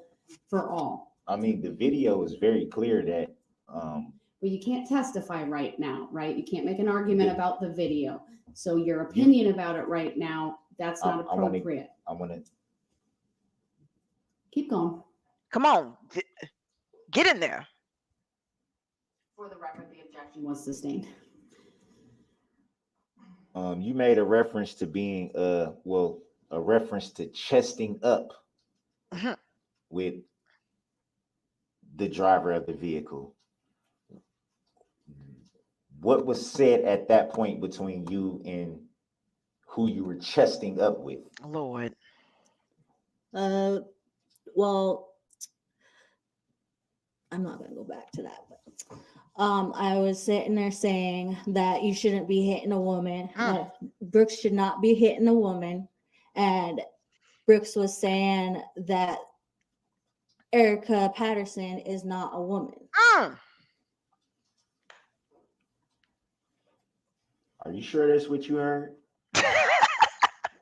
for all. I mean, the video is very clear that But you can't testify right now, right? You can't make an argument about the video. So your opinion about it right now, that's not appropriate. I want to. Keep going. Come on. Get in there. For the record, the objection was sustained. You made a reference to being a reference to chesting up Mhm. with the driver of the vehicle. What was said at that point between you and who you were chesting up with? Lord. Well, I'm not gonna go back to that, but I was sitting there saying that you shouldn't be hitting a woman. That Brooks should not be hitting a woman, and Brooks was saying that Erica Patterson is not a woman. Are you sure that's what you heard?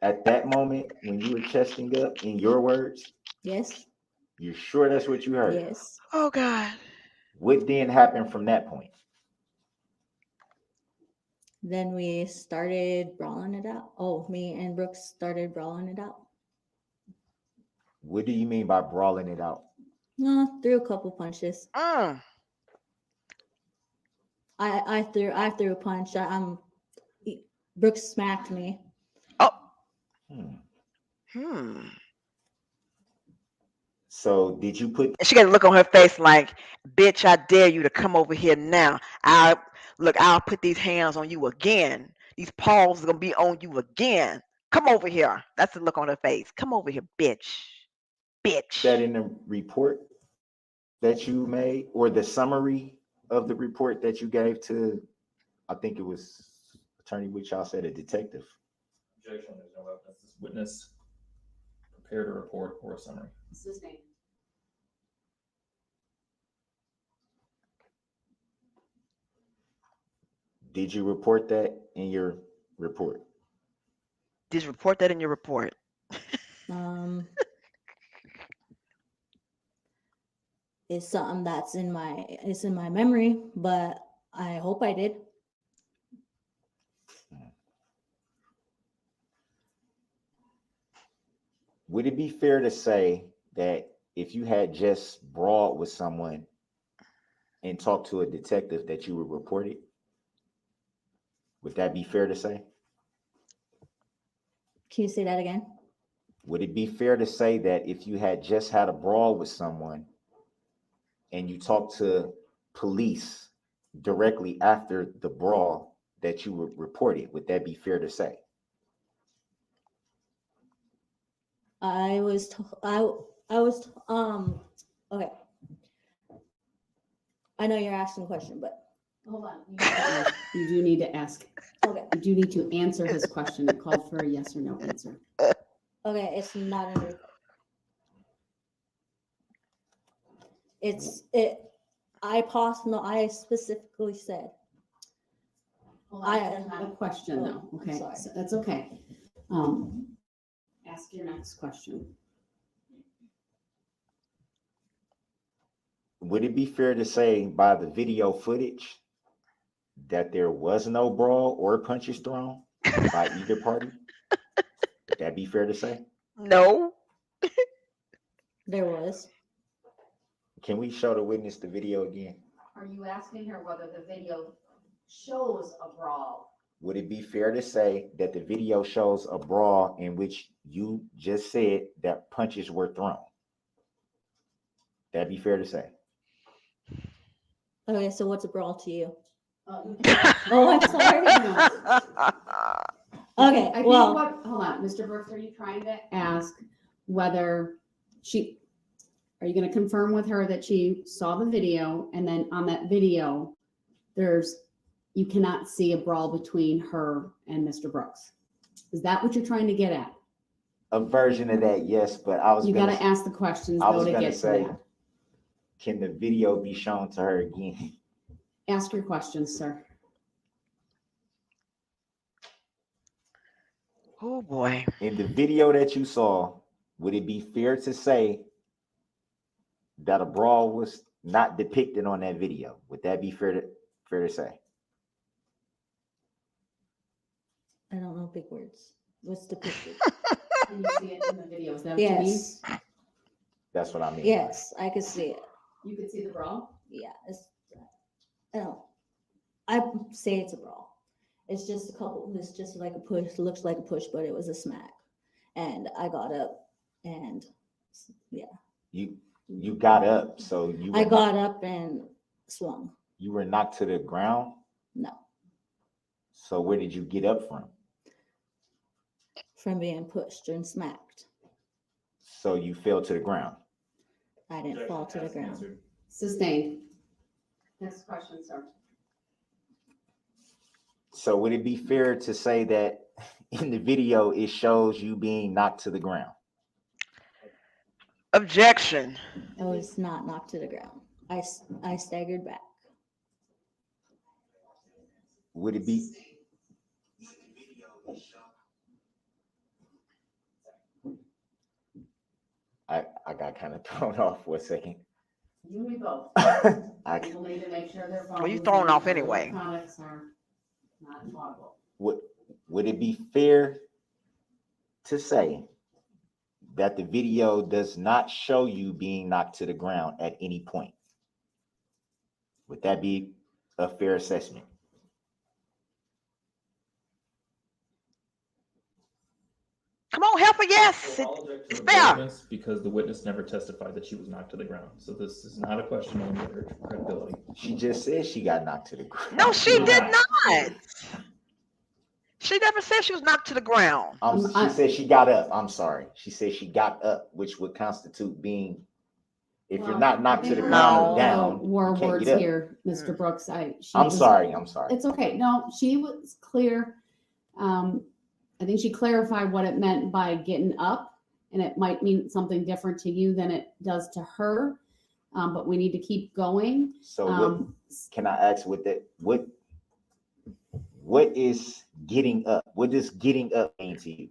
At that moment when you were chesting up, in your words? Yes. You're sure that's what you heard? Yes. Oh God. What then happened from that point? Then we started brawling it out. Oh, me and Brooks started brawling it out. What do you mean by brawling it out? Threw a couple punches. I threw a punch. Brooks smacked me. So did you put? And she got a look on her face like, "Bitch, I dare you to come over here now. I'll put these hands on you again. These paws are gonna be on you again. Come over here." That's the look on her face. Come over here, bitch. Bitch. That in the report that you made, or the summary of the report that you gave to, I think it was Attorney Wichita said, a detective. Objection, there's no evidence. This witness prepared a report or a summary. Sustained. Did you report that in your report? Just report that in your report. is something that's in my memory, but I hope I did. Would it be fair to say that if you had just brawled with someone and talked to a detective that you would report it? Would that be fair to say? Can you say that again? Would it be fair to say that if you had just had a brawl with someone and you talked to police directly after the brawl that you would report it? Would that be fair to say? I was okay. I know you're asking a question, but hold on. You do need to ask. Okay. You do need to answer his question. It called for a yes or no answer. Okay, it's not in the record. I specifically said. I have a question though. Oh, Okay, sorry. so that's okay. Ask your next question. Would it be fair to say by the video footage that there was no brawl or punches thrown by either party? Would that be fair to say? No. There was. Can we show the witness the video again? Are you asking her whether the video shows a brawl? Would it be fair to say that the video shows a brawl in which you just said that punches were thrown? That'd be fair to say. Okay, so what's a brawl to you? Oh, Oh, I'm sorry. Okay, I think well, hold on, Mr. Brooks, are you trying to ask whether are you going to confirm with her that she saw the video and then on that video, you cannot see a brawl between her and Mr. Brooks? Is that what you're trying to get at? A version of that, yes, but I was You got gonna to ask the questions I though was to gonna get to say- that. Can the video be shown to her again? Ask your questions, sir. Oh boy. In the video that you saw, would it be fair to say that a brawl was not depicted on that video? Would that be fair to say? I don't know big words. What's depicted? Can you see it in the video? Is that what you mean? Yes, That's what I mean. yes, I could see it. You could see the brawl? Yeah, I say it's a brawl. It's just like a push, looks like a push, but it was a smack. And I got up and yeah. You got up, so I got up and swung. you were knocked to the ground. No, So where did you get up from? from being pushed and smacked. So you fell to the ground. I didn't fall to the ground. Sustained. Next question, sir. So would it be fair to say that in the video it shows you being knocked to the ground? Objection. I was not knocked to the ground. I staggered back. Would it be? I got kind of thrown off for a second. You and me both. I, People need to make sure their Well, you phones thrown and off their anyway. electronics are not audible. would it be fair to say that the video does not show you being knocked to the ground at any point? Would that be a fair assessment? Come on, help her. Yes. I'll object to It's the fair. witness because the witness never testified that she was knocked to the ground. So this is not a question on her credibility. She just said she got knocked to the ground. No, she Yeah. did not. She never said she was knocked to the ground. She said she got up. I'm sorry. She said she got up, which would constitute being, if you're not knocked to the ground or down, War you can't words get up. here, Mr. Brooks. I'm was- sorry. It's okay. No, she was clear. I think she clarified what it meant by getting up, and it might mean something different to you than it does to her. But we need to keep going. So can I ask what is getting up? What does getting up mean to you?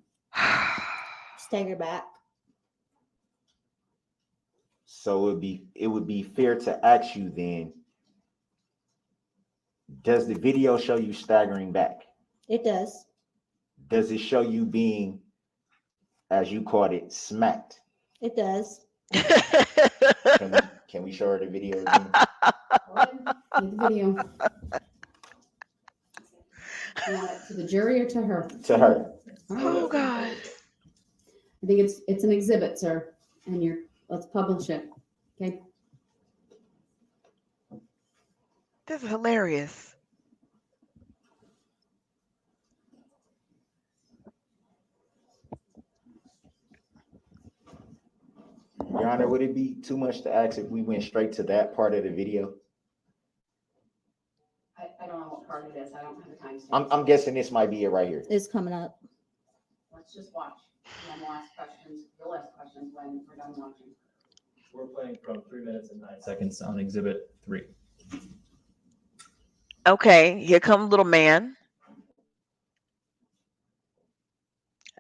Stagger back. So it would be fair to ask you then, does the video show you staggering back? It does. Does it show you being, as you called it, smacked? It does. Can we show her the video again? Go ahead, play the video. You want it to the jury or to her? To her. All right. Oh God. I think it's an exhibit, sir, and let's publish it. Okay. This is hilarious. Your Honor, would it be too much to ask if we went straight to that part of the video? I don't know what part it is. I don't have the time. I'm guessing this might be it right here. It's coming up. Let's just watch. And then we'll ask questions. You'll ask questions when we're done watching. We're playing from 3 minutes and 9 seconds on exhibit 3. Okay, here comes little man.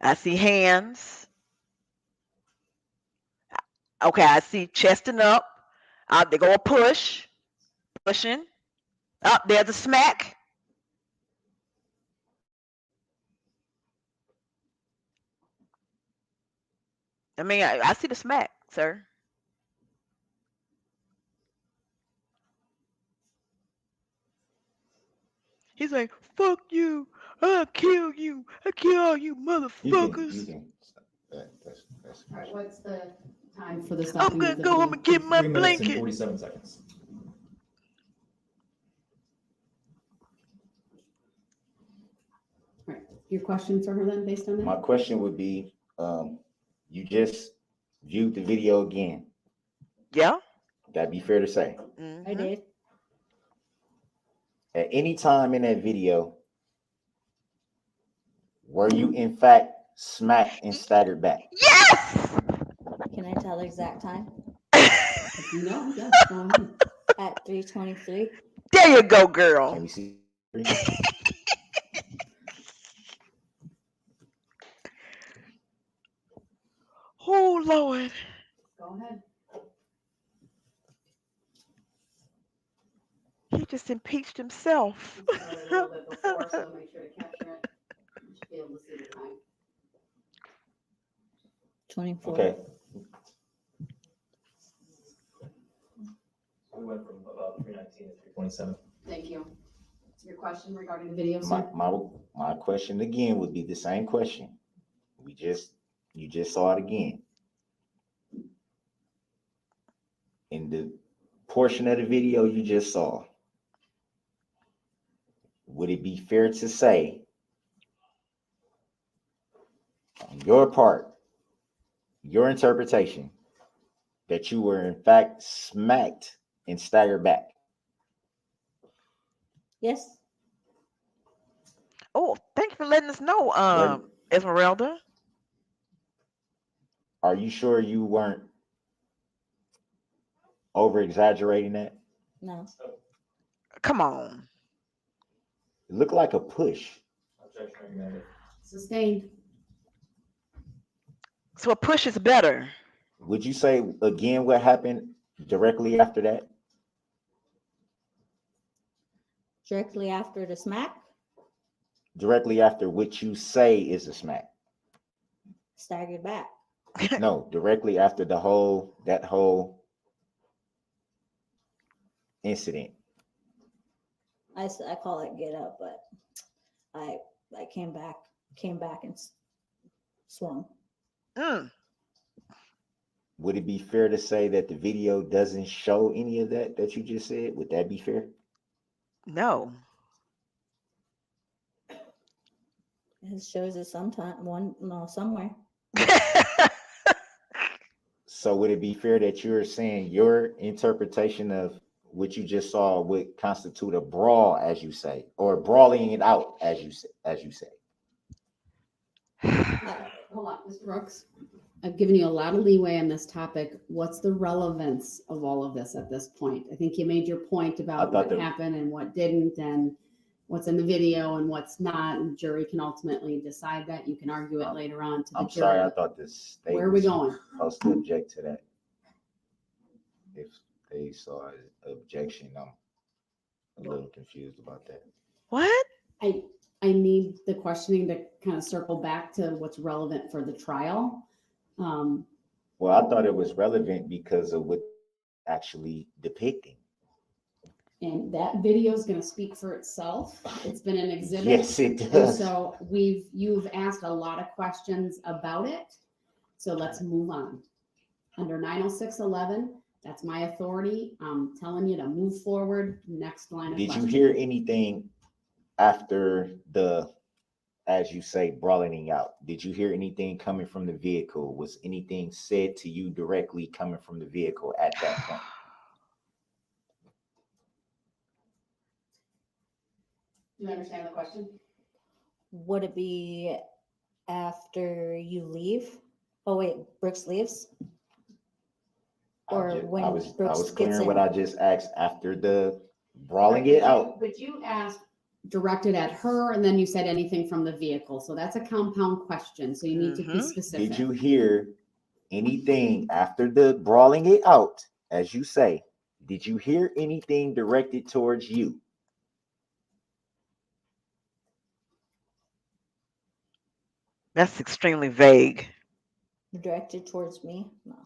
I see hands. Okay, I see chesting up. They go a pushing. Up there's a smack. I mean, I see the smack, sir. He's like, "Fuck you! I'll kill you! I kill all you motherfuckers!" You can. That's All right, what's the time for the I'm stopping gonna of the go home video? and get my 3 minutes and blanket. 47 seconds. All right, your question for her then, based on My that? question would be, you just viewed the video again. Yeah. That'd be fair to say. I Mhm. did. At any time in that video, were you in fact smacked and staggered back? Yes. Can I tell the exact time? If you know, yes, go ahead. At 3:23. There you go, Can girl. we see? Oh Lord. Go ahead. He just impeached himself. We started a little bit before, so make sure to capture it. You should be able to see the time. 24. Okay. We went from about 319 to 327. Thank you. Your question regarding the video, My, sir? my question again would be the same question. You just saw it again. In the portion of the video you just saw, would it be fair to say, on your part, your interpretation, that you were in fact smacked and staggered back? Yes. Oh, thank you for letting us know, Esmeralda. Are you sure you weren't over exaggerating that? No. Come on. It looked like a push. Objection recommended. Sustained. So a push is better. Would you say again what happened directly after that? Directly after the smack, Directly after what you say is a smack. staggered back. No, directly after that whole incident. I call it get up, but I came back and swung. Mm. Would it be fair to say that the video doesn't show any of that you just said? Would that be fair? No. It shows it somewhere. So would it be fair that you're saying your interpretation of what you just saw would constitute a brawl, as you say, or brawling it out, as you say? Hold on, Mr. Brooks. I've given you a lot of leeway on this topic. What's the relevance of all of this at this point? I think you made your point about what happened and what didn't, and what's in the video and what's not, and the jury can ultimately decide that. You can argue it later on to the I'm jury. sorry, I thought this state Where are we going? supposed to object to that. if they saw an objection. I'm a little confused about that. What? I need the questioning to kind of circle back to what's relevant for the trial. Well, I thought it was relevant because of what actually depicting. And that video is going to speak for itself. It's been an exhibit. Yes, it And does. so you've asked a lot of questions about it. So let's move on. Under 906.11, that's my authority. I'm telling you to move forward. Next line of Did you questioning. hear anything after the, as you say, brawling out? Did you hear anything coming from the vehicle? Was anything said to you directly coming from the vehicle at that point? Do you understand the question? Would it be after you leave? Oh wait, Brooks leaves? Or when I was Brooks gets clearing in? what I just asked after the brawling it out. But you asked directed at her, and then you said anything from the vehicle. So that's a compound question. So you need to be Mhm. specific. Did you hear anything after the brawling it out, as you say? Did you hear anything directed towards you? That's extremely vague. Directed towards me? No.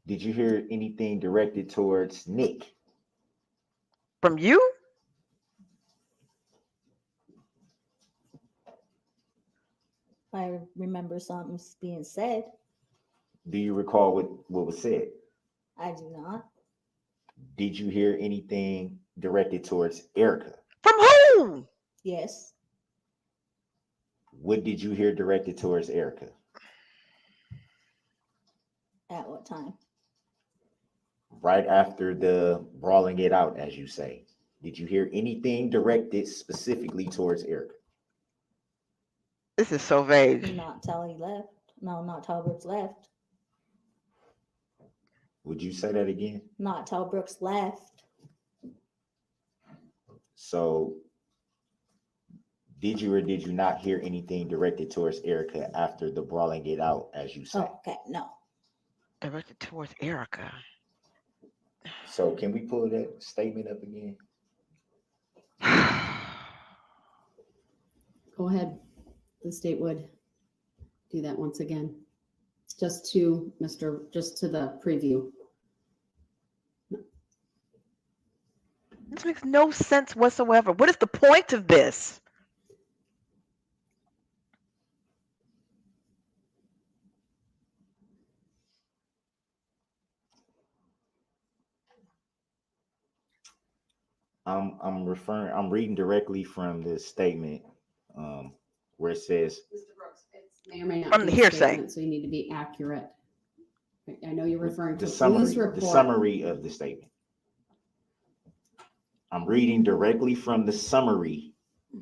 Did you hear anything directed towards Nick? From you? I remember something being said. Do you recall what was said? I do not. Did you hear anything directed towards Erica? From who? Yes. What did you hear directed towards Erica? At what time? Right after the brawling it out, as you say. Did you hear anything directed specifically towards Erica? This is so vague. Not till he left. No, not till Brooks left. Would you say that again? Not till Brooks left. So did you or did you not hear anything directed towards Erica after the brawling it out, as you say? Oh, okay, no. Directed towards Erica. So can we pull that statement up again? Go ahead. The state would do that once again. Just to the preview. This makes no sense whatsoever. What is the point of this? I'm reading directly from the statement where it says, Mr. Brooks, it's may or may not From be the a hearsay. statement, so you need to be accurate. I know you're referring to the a police summary, report. the summary of the statement. I'm reading directly from the summary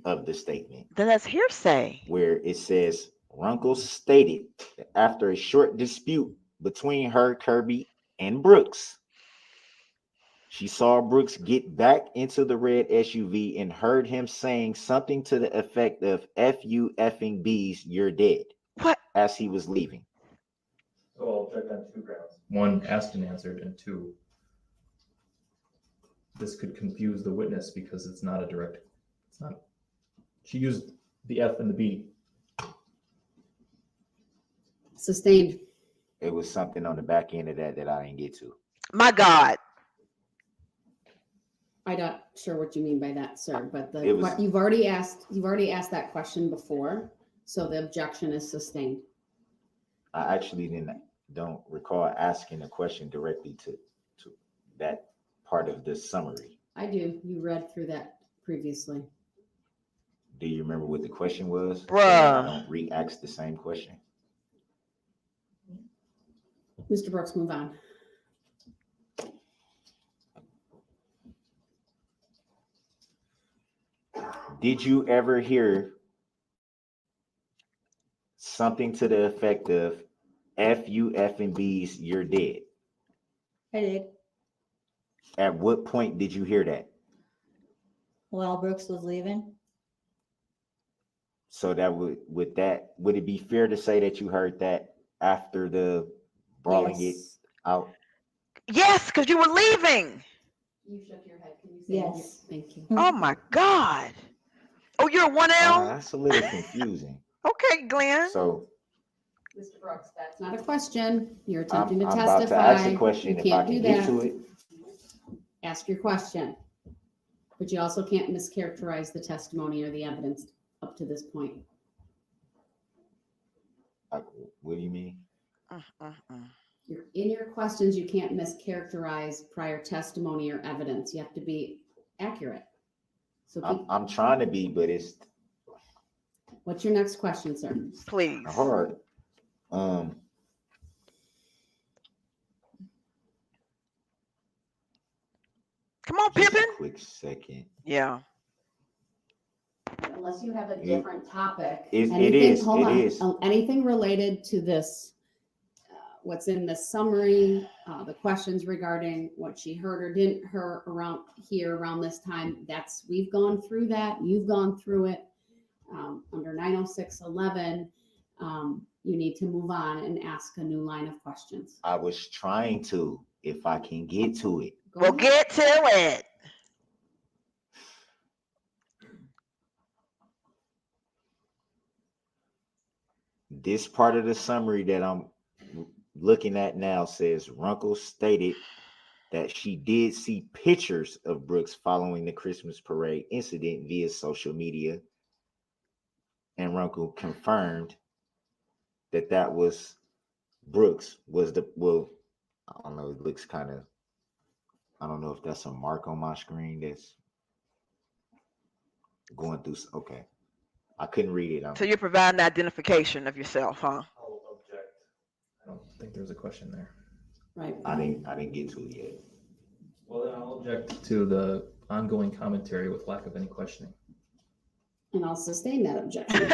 of the statement Then that's hearsay. where it says, Runkle stated that after a short dispute between her, Kirby, and Brooks, she saw Brooks get back into the red SUV and heard him saying something to the effect of "F you effing bees, you're dead," What? as he was leaving. So I'll check on two grounds. One, asked and answered, and two, this could confuse the witness because it's not, she used the F and the B. Sustained. It was something on the back end of that I didn't get to. My God. I'm not sure what you mean by that, sir, but It was- you've already asked that question before, so the objection is sustained. I actually don't recall asking a question directly to that part of the summary. I do. You read through that previously. Do you remember what the question was? Bruh. So that I don't re-ask the same question. Mr. Brooks, move on. Did you ever hear something to the effect of "F you effing bees, you're dead"? I did. At what point did you hear that? While Brooks was leaving. So that would it be fair to say that you heard that after the brawling Yes. out. Yes, because you were leaving. You shook your head. Can you say Yes. Thank you. Oh my God. Oh, you're a 1L? That's a little confusing. Okay, Glenn. So Mr. Brooks, that's not a question. You're I'm attempting to about testify. to ask a question. You If I can't can do get that. to it, Ask your question. But you also can't mischaracterize the testimony or the evidence up to this point. what do you mean? In your questions, you can't mischaracterize prior testimony or evidence. You have to be accurate. So I'm trying to be, but it's what's your next question, sir? Please. hard. Come on, Just a Pippin. quick second. Yeah. Unless you have a different topic. It Anything- is. hold It on. is. Anything related to this, what's in the summary, the questions regarding what she heard or didn't hear around this time, we've gone through that. You've gone through it. Under 906.11, you need to move on and ask a new line of questions. I was trying to, if I can get to it. Go Well, ahead. get to it. This part of the summary that I'm looking at now says Runkle stated that she did see pictures of Brooks following the Christmas parade incident via social media. And Runkle confirmed that was Brooks was I don't know, it looks kind of, I don't know if that's a mark on my screen that's going through, okay. I couldn't read it. So you're providing identification of yourself, huh? I'll object. I don't think there's a question there. Right. I didn't get to it yet. Well, then I'll object to the ongoing commentary with lack of any questioning. And I'll sustain that objection.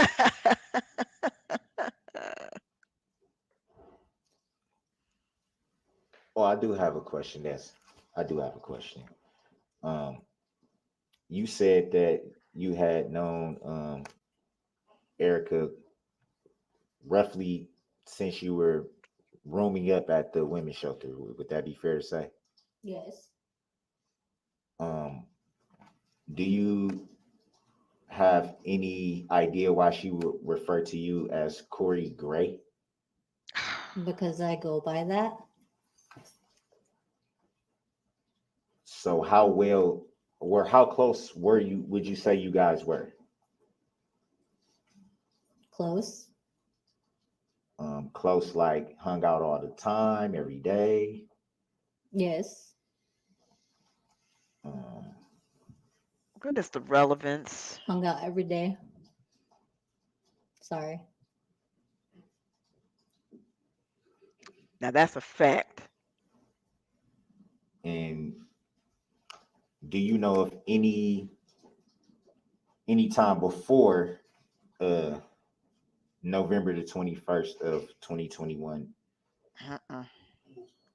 Oh, I do have a question. You said that you had known Erica roughly since you were rooming up at the women's shelter. Would that be fair to say? Yes. Do you have any idea why she would refer to you as Corey Gray? Because I go by that. So how close would you say you guys were? Close. Close, like hung out all the time, every day. Yes. What is the relevance? Hung out every day. Sorry. Now that's a fact. And do you know of any time before November the 21st of 2021?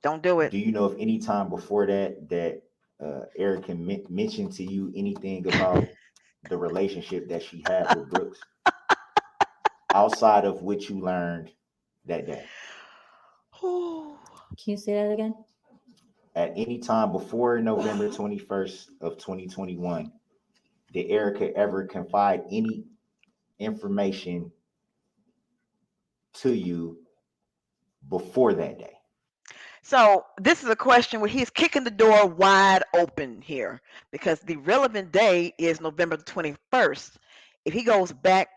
Don't do it. Do you know of any time before that Erica mentioned to you anything about the relationship that she had with Brooks outside of what you learned that day? Can you say that again? At any time before November 21st of 2021, did Erica ever confide any information to you before that day? So this is a question where he's kicking the door wide open here because the relevant day is November the 21st. If he goes back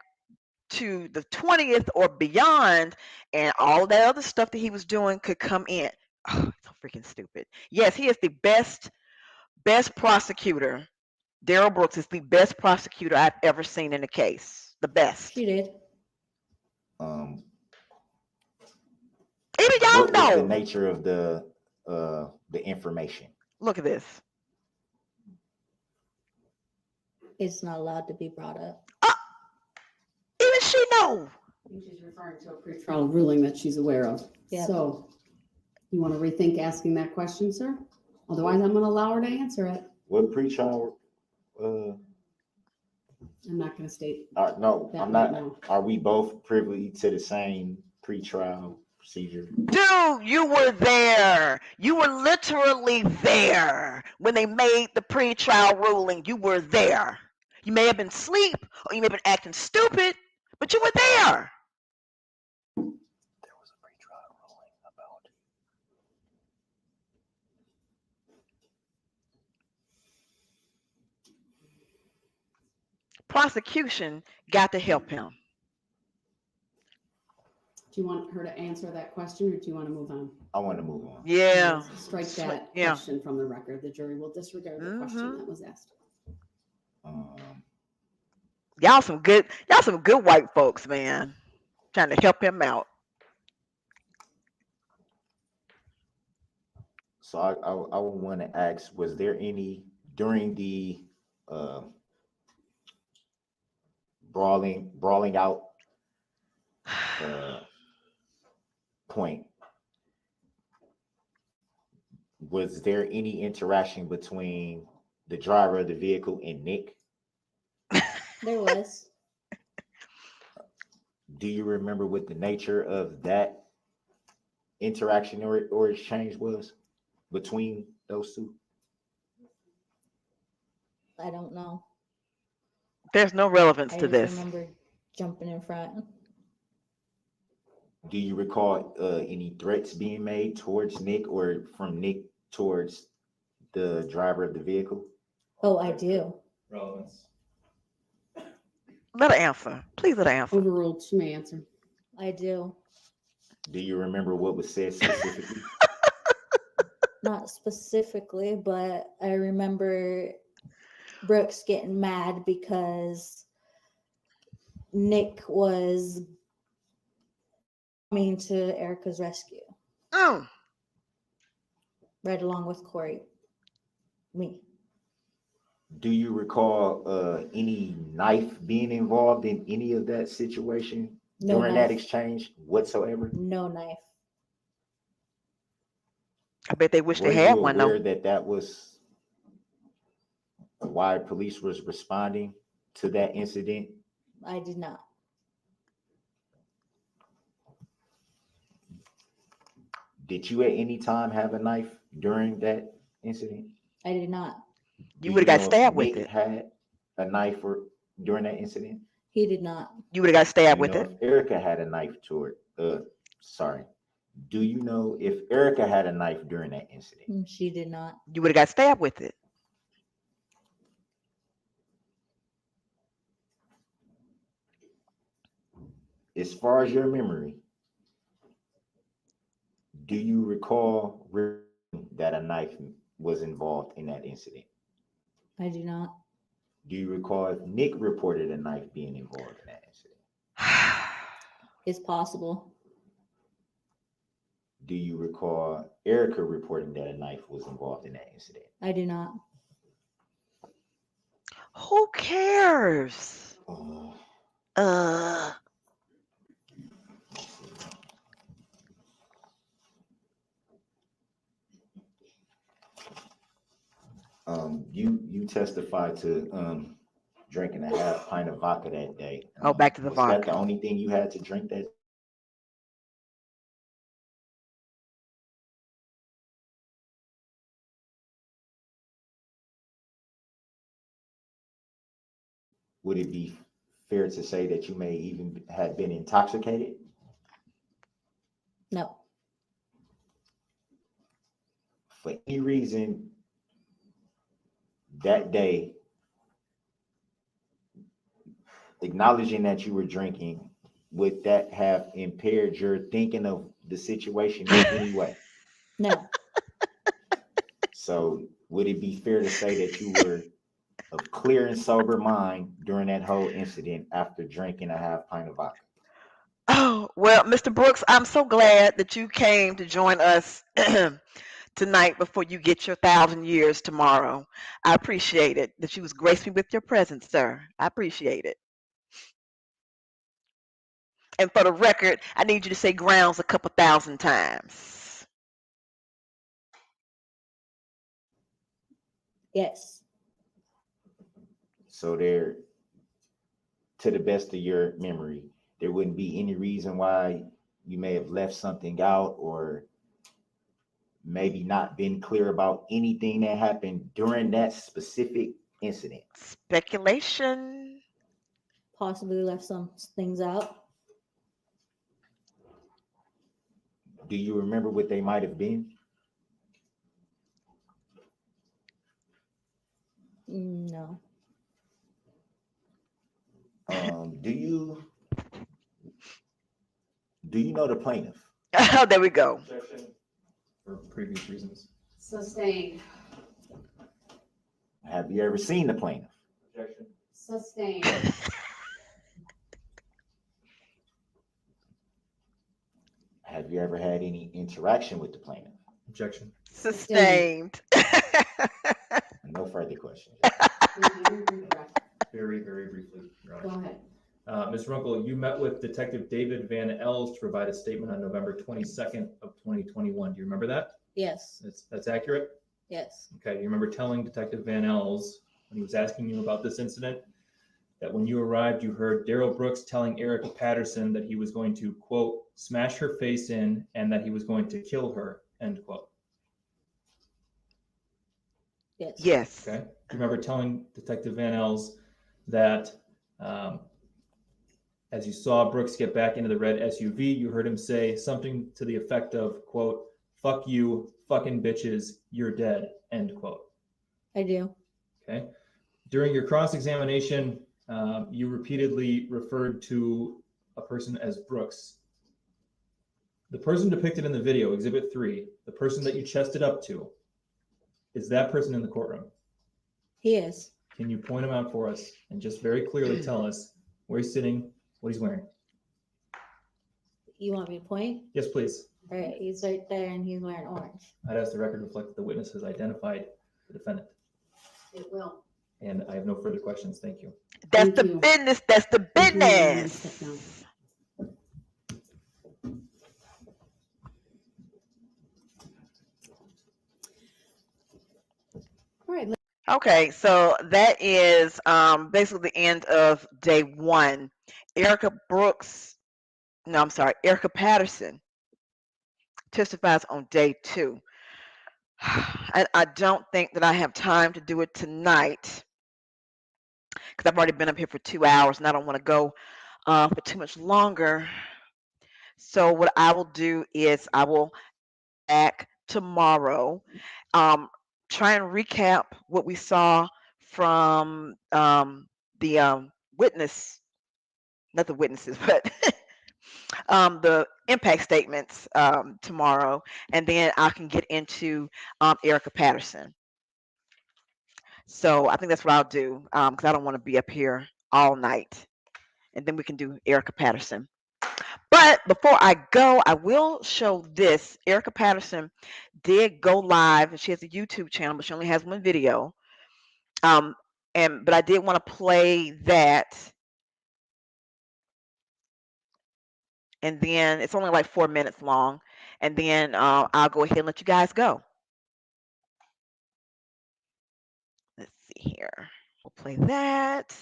to the 20th or beyond, and all that other stuff that he was doing could come in. Oh, so freaking stupid. Yes, he is the best prosecutor. Darrell Brooks is the best prosecutor I've ever seen in a case. The best. She did. Even y'all What was the know. nature of the information? Look at this. It's not allowed to be brought up. Even she know. I think she's referring to a pretrial ruling that she's aware of. Yep. So you want to rethink asking that question, sir? Otherwise, I'm going to allow her to answer it. What pretrial? I'm not going to state. No, That I'm right not. now. Are we both privy to the same pretrial procedure? Dude, you were there. You were literally there when they made the pre-trial ruling. You were there. You may have been asleep or you may have been acting stupid, but you were there. There was a pre-trial ruling about. Prosecution got to help him. Do you want her to answer that question or do you want to move on? I want to move on. Yeah. Strike that Yeah. question from the record. The jury will disregard the question that was asked. Y'all some good white folks, man. Trying to help him out. So I would want to ask, was there any during the brawling out point, was there any interaction between the driver of the vehicle and Nick? There was. Do you remember what the nature of that interaction or exchange was between those two? I don't know. There's no relevance I to just this. remember jumping in front. Do you recall any threats being made towards Nick or from Nick towards the driver of the vehicle? Oh, I do. Relevance. Let her answer. Please let her answer. Overruled. She may answer. I do. Do you remember what was said specifically? Not specifically, but I remember Brooks getting mad because Nick was coming to Erica's rescue, Mm. right along with Corey. Me. Do you recall any knife being involved in any of that situation No during that knife. exchange whatsoever? No knife. I bet they wish Were they had you one aware though. that was why police was responding to that incident? I did not. Did you at any time have a knife during that incident? I did not. Do You would have got know if stabbed with Nick it. had a knife during that incident? He did not. You would have got Do stabbed you with know it. if Erica had a knife sorry. Do you know if Erica had a knife during that incident? She did not. You would have got stabbed with it. As far as your memory, do you recall that a knife was involved in that incident? I do not. Do you recall if Nick reported a knife being involved in that incident? It's possible. Do you recall Erica reporting that a knife was involved in that incident? I do not. Who cares? You testified to drinking a half pint of vodka that day. Oh, back to the was that vodka. the only thing you had to drink that? Would it be fair to say that you may even have been intoxicated? No. For any reason that day, acknowledging that you were drinking, would that have impaired your thinking of the situation in any way? No. So would it be fair to say that you were of clear and sober mind during that whole incident after drinking a half pint of vodka? Oh, well, Mr. Brooks, I'm so glad that you came to join us tonight before you get your 1,000 years tomorrow. I appreciate it that you was graced me with your presence, sir. I appreciate it. And for the record, I need you to say grounds a couple thousand times. Yes. So there, to the best of your memory, there wouldn't be any reason why you may have left something out, or maybe not been clear about anything that happened during that specific incident? Speculation. Possibly left some things out. Do you remember what they might have been? No. Do you know the plaintiff? Oh, there we go. Objection for previous reasons. Sustained. Have you ever seen the plaintiff? Objection. Sustained. Have you ever had any interaction with the plaintiff? Objection. Sustained. No further questions. Very, very briefly, Your Honor. Go ahead. Ms. Runkle, you met with Detective David Van Els to provide a statement on November 22nd of 2021. Do you remember that? Yes. That's accurate? Yes. Okay. Do you remember telling Detective Van Els, when he was asking you about this incident, that when you arrived, you heard Darrell Brooks telling Erica Patterson that he was going to, quote, smash her face in and that he was going to kill her, end quote? Yes. Yes. Okay. Do you remember telling Detective Van Els that as you saw Brooks get back into the red SUV, you heard him say something to the effect of, quote, fuck you, fucking bitches, you're dead, end quote? I do. Okay. During your cross-examination, you repeatedly referred to a person as Brooks. The person depicted in the video, Exhibit 3, the person that you chested up to, is that person in the courtroom? He is. Can you point him out for us and just very clearly tell us where he's sitting, what he's wearing? You want me to point? Yes, please. All right. He's right there and he's wearing orange. I'd ask the record to reflect that the witness has identified the defendant. It will. And I have no further questions. Thank you. That's Thank the you. business. That's the Thank you. I'm gonna step business. down. All right. Okay, so that is basically the end of day one. Erica Patterson testifies on day two. I don't think that I have time to do it tonight because I've already been up here for 2 hours and I don't want to go for too much longer. So what I will do is I will back tomorrow, try and recap what we saw from the witness, not the witnesses, but the impact statements tomorrow, and then I can get into Erica Patterson. So I think that's what I'll do because I don't want to be up here all night, and then we can do Erica Patterson. But before I go, I will show this. Erica Patterson did go live, and she has a YouTube channel, but she only has one video. But I did want to play that, and then it's only like 4 minutes long, and then I'll go ahead and let you guys go. Let's see here. We'll play that.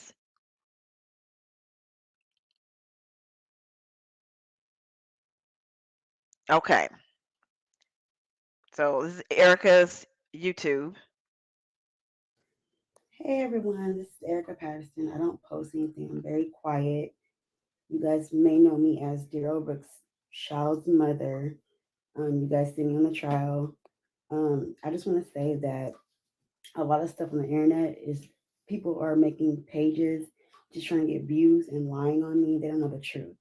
Okay. So this is Erica's YouTube. Hey everyone, this is Erica Patterson. I don't post anything. I'm very quiet. You guys may know me as Darrell Brooks' child's mother. You guys see me on the trial. I just want to say that a lot of stuff on the internet is people are making pages just trying to get views and lying on me. They don't know the truth.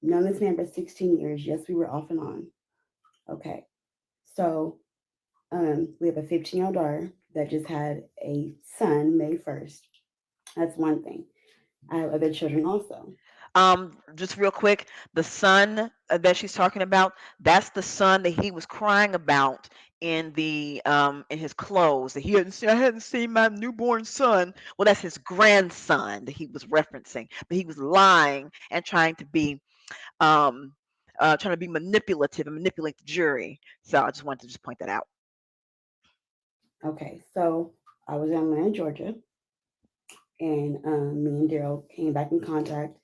Known this man for 16 years. Yes, we were off and on. Okay. So we have a 15-year-old daughter that just had a son May 1st. That's one thing. I have other children also. Just real quick, the son that she's talking about, that's the son that he was crying about in the in his clothes. That I hadn't seen my newborn son. Well, that's his grandson that he was referencing. But he was lying and trying to be manipulative and manipulate the jury. So I just wanted to just point that out. Okay, so I was in Atlanta, Georgia, and me and Darrell came back in contact,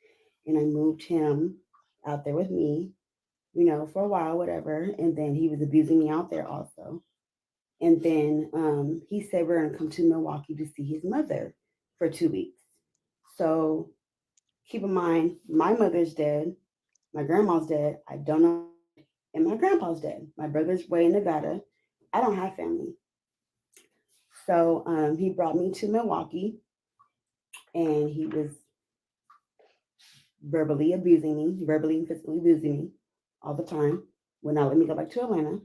and I moved him out there with me. for a while, whatever. And then he was abusing me out there also. And then he said we're going to come to Milwaukee to see his mother for 2 weeks. So keep in mind, my mother's dead, my grandma's dead, I don't know, and my grandpa's dead. My brother's way in Nevada. I don't have family. So he brought me to Milwaukee, and he was verbally abusing me, verbally and physically abusing me all the time. Would not let me go back to Atlanta.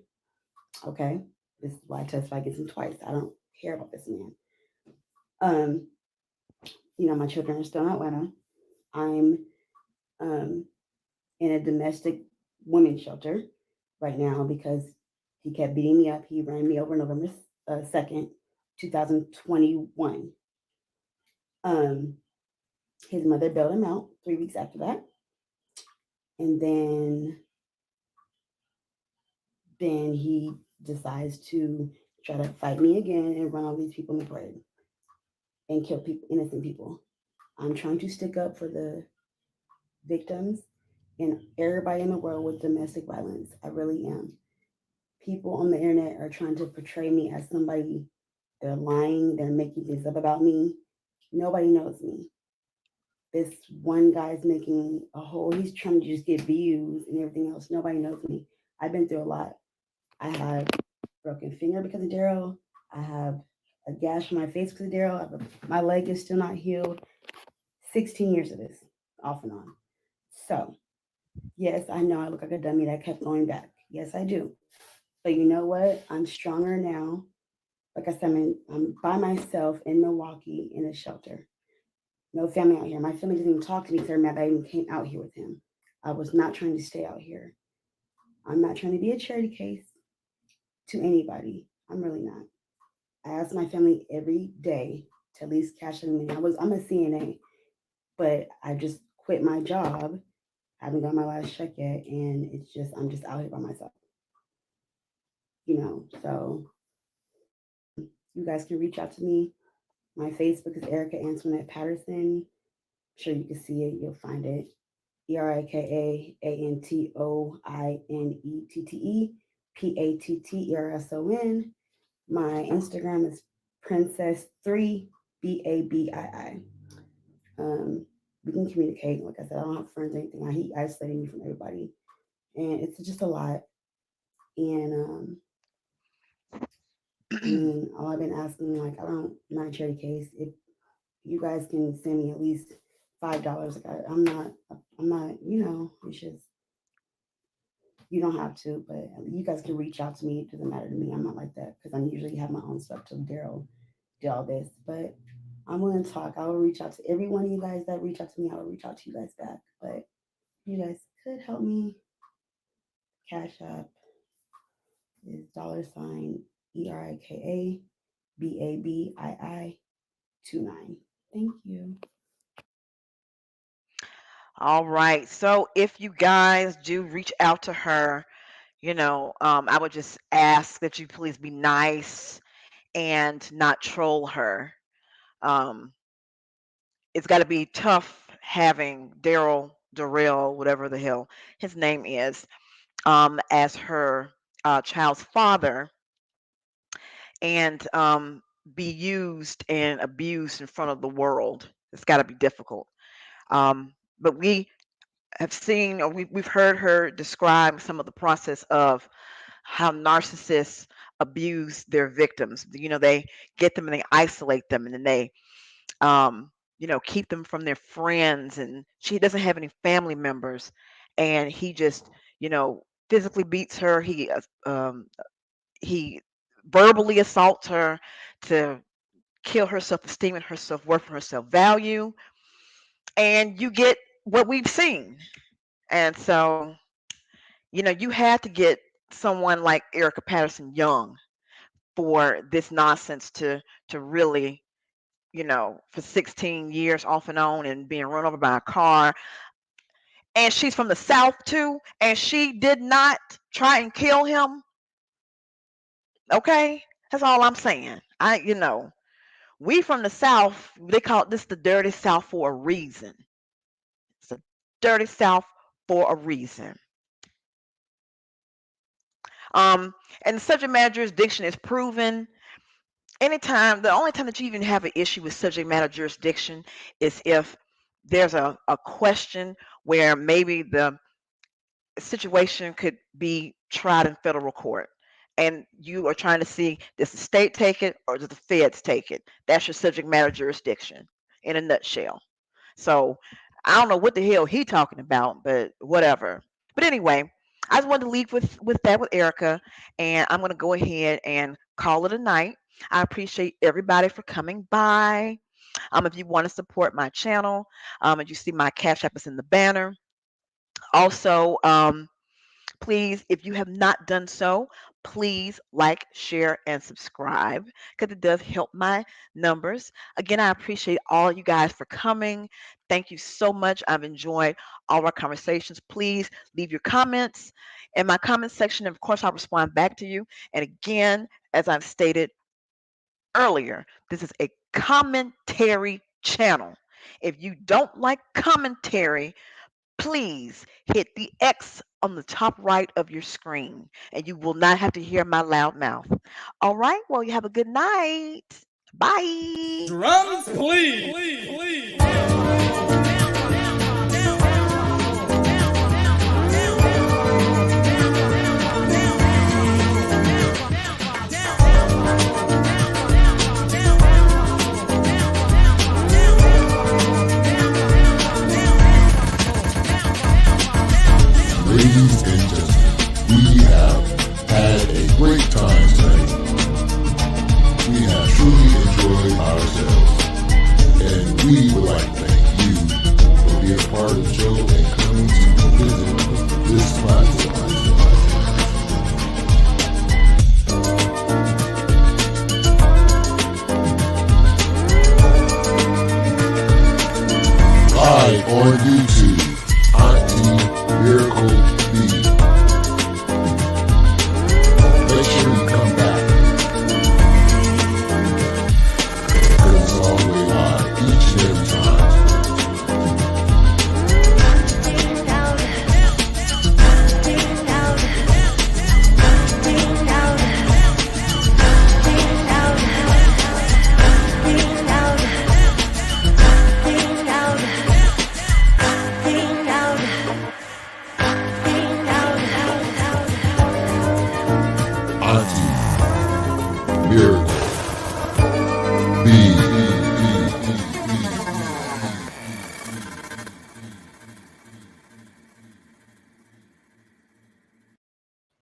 Okay. This is why I testify against him twice. I don't care about this man. My children are still in Atlanta. I'm in a domestic women's shelter right now because he kept beating me up. He ran me over November 2nd, 2021. His mother bailed him out 3 weeks after that. And then he decides to try to fight me again and run all these people in the parade and kill people, innocent people. I'm trying to stick up for the victims and everybody in the world with domestic violence. I really am. People on the internet are trying to portray me as somebody. They're lying. They're making things up about me. Nobody knows me. This one guy's making he's trying to just get views and everything else. Nobody knows me. I've been through a lot. I have a broken finger because of Darrell. I have a gash on my face because of Darrell. My leg is still not healed. 16 years of this, off and on. So, yes, I know I look like a dummy that kept going back. Yes, I do. But you know what? I'm stronger now. Like I said, I'm by myself in Milwaukee in a shelter. No family out here. My family didn't even talk to me because they're mad that I even came out here with him. I was not trying to stay out here. I'm not trying to be a charity case to anybody. I'm really not. I ask my family every day to at least cash them in. I'm a CNA, but I just quit my job. I haven't got my last check yet, and I'm just out here by myself. So you guys can reach out to me. My Facebook is Erica Antoinette Patterson. I'm sure you can see it. You'll find it. ErikaAntoinette My Instagram is Princess3BABII. We can communicate. Like I said, I don't have friends or anything. He isolated me from everybody. And it's just a lot. And all I've been asking, I'm not a charity case. If you guys can send me at least $5, I'm not, it's just, you don't have to, but you guys can reach out to me. It doesn't matter to me. I'm not like that because I usually have my own stuff till Darrell did all this. But I'm willing to talk. I will reach out to every one of you guys that reach out to me. I will reach out to you guys back. But you guys could help me. Cash App is $ErikaBabii29. Thank you. All right. So if you guys do reach out to her, I would just ask that you please be nice and not troll her. It's got to be tough having Darrell, whatever the hell his name is, as her child's father, and be used and abused in front of the world. It's got to be difficult. But we have seen, or we've heard her describe some of the process of how narcissists abuse their victims. They get them and they isolate them, and then they keep them from their friends, and she doesn't have any family members, and he just physically beats her. He verbally assaults her to kill her self-esteem and her self-worth and her self-value, and you get what we've seen. And so you had to get someone like Erika Patterson Young for this nonsense to really, for 16 years off and on and being run over by a car. And she's from the South too, and she did not try and kill him. Okay? That's all I'm saying. We from the South, they call this the dirty South for a reason. It's a dirty South for a reason. And subject matter jurisdiction is proven. The only time that you even have an issue with subject matter jurisdiction is if there's a question where maybe the situation could be tried in federal court and you are trying to see, does the state take it or does the feds take it? That's your subject matter jurisdiction in a nutshell. So I don't know what the hell he talking about, but whatever. But anyway, I just wanted to leave with that with Erica, and I'm going to go ahead and call it a night. I appreciate everybody for coming by. If you want to support my channel, as you see, my Cash App is in the banner. Also, please, if you have not done so, please like, share, and subscribe because it does help my numbers. Again, I appreciate all you guys for coming. Thank you so much. I've enjoyed all our conversations. Please leave your comments in my comment section. And of course, I'll respond back to you. And again, as I've stated earlier, this is a commentary channel. If you don't like commentary, please hit the X on the top right of your screen and you will not have to hear my loud mouth. All right, well, you have a good night. Bye. Drums, please. Ladies and gentlemen, we have had a great time tonight. We have truly enjoyed ourselves, and we would like to thank you for being a part of the show and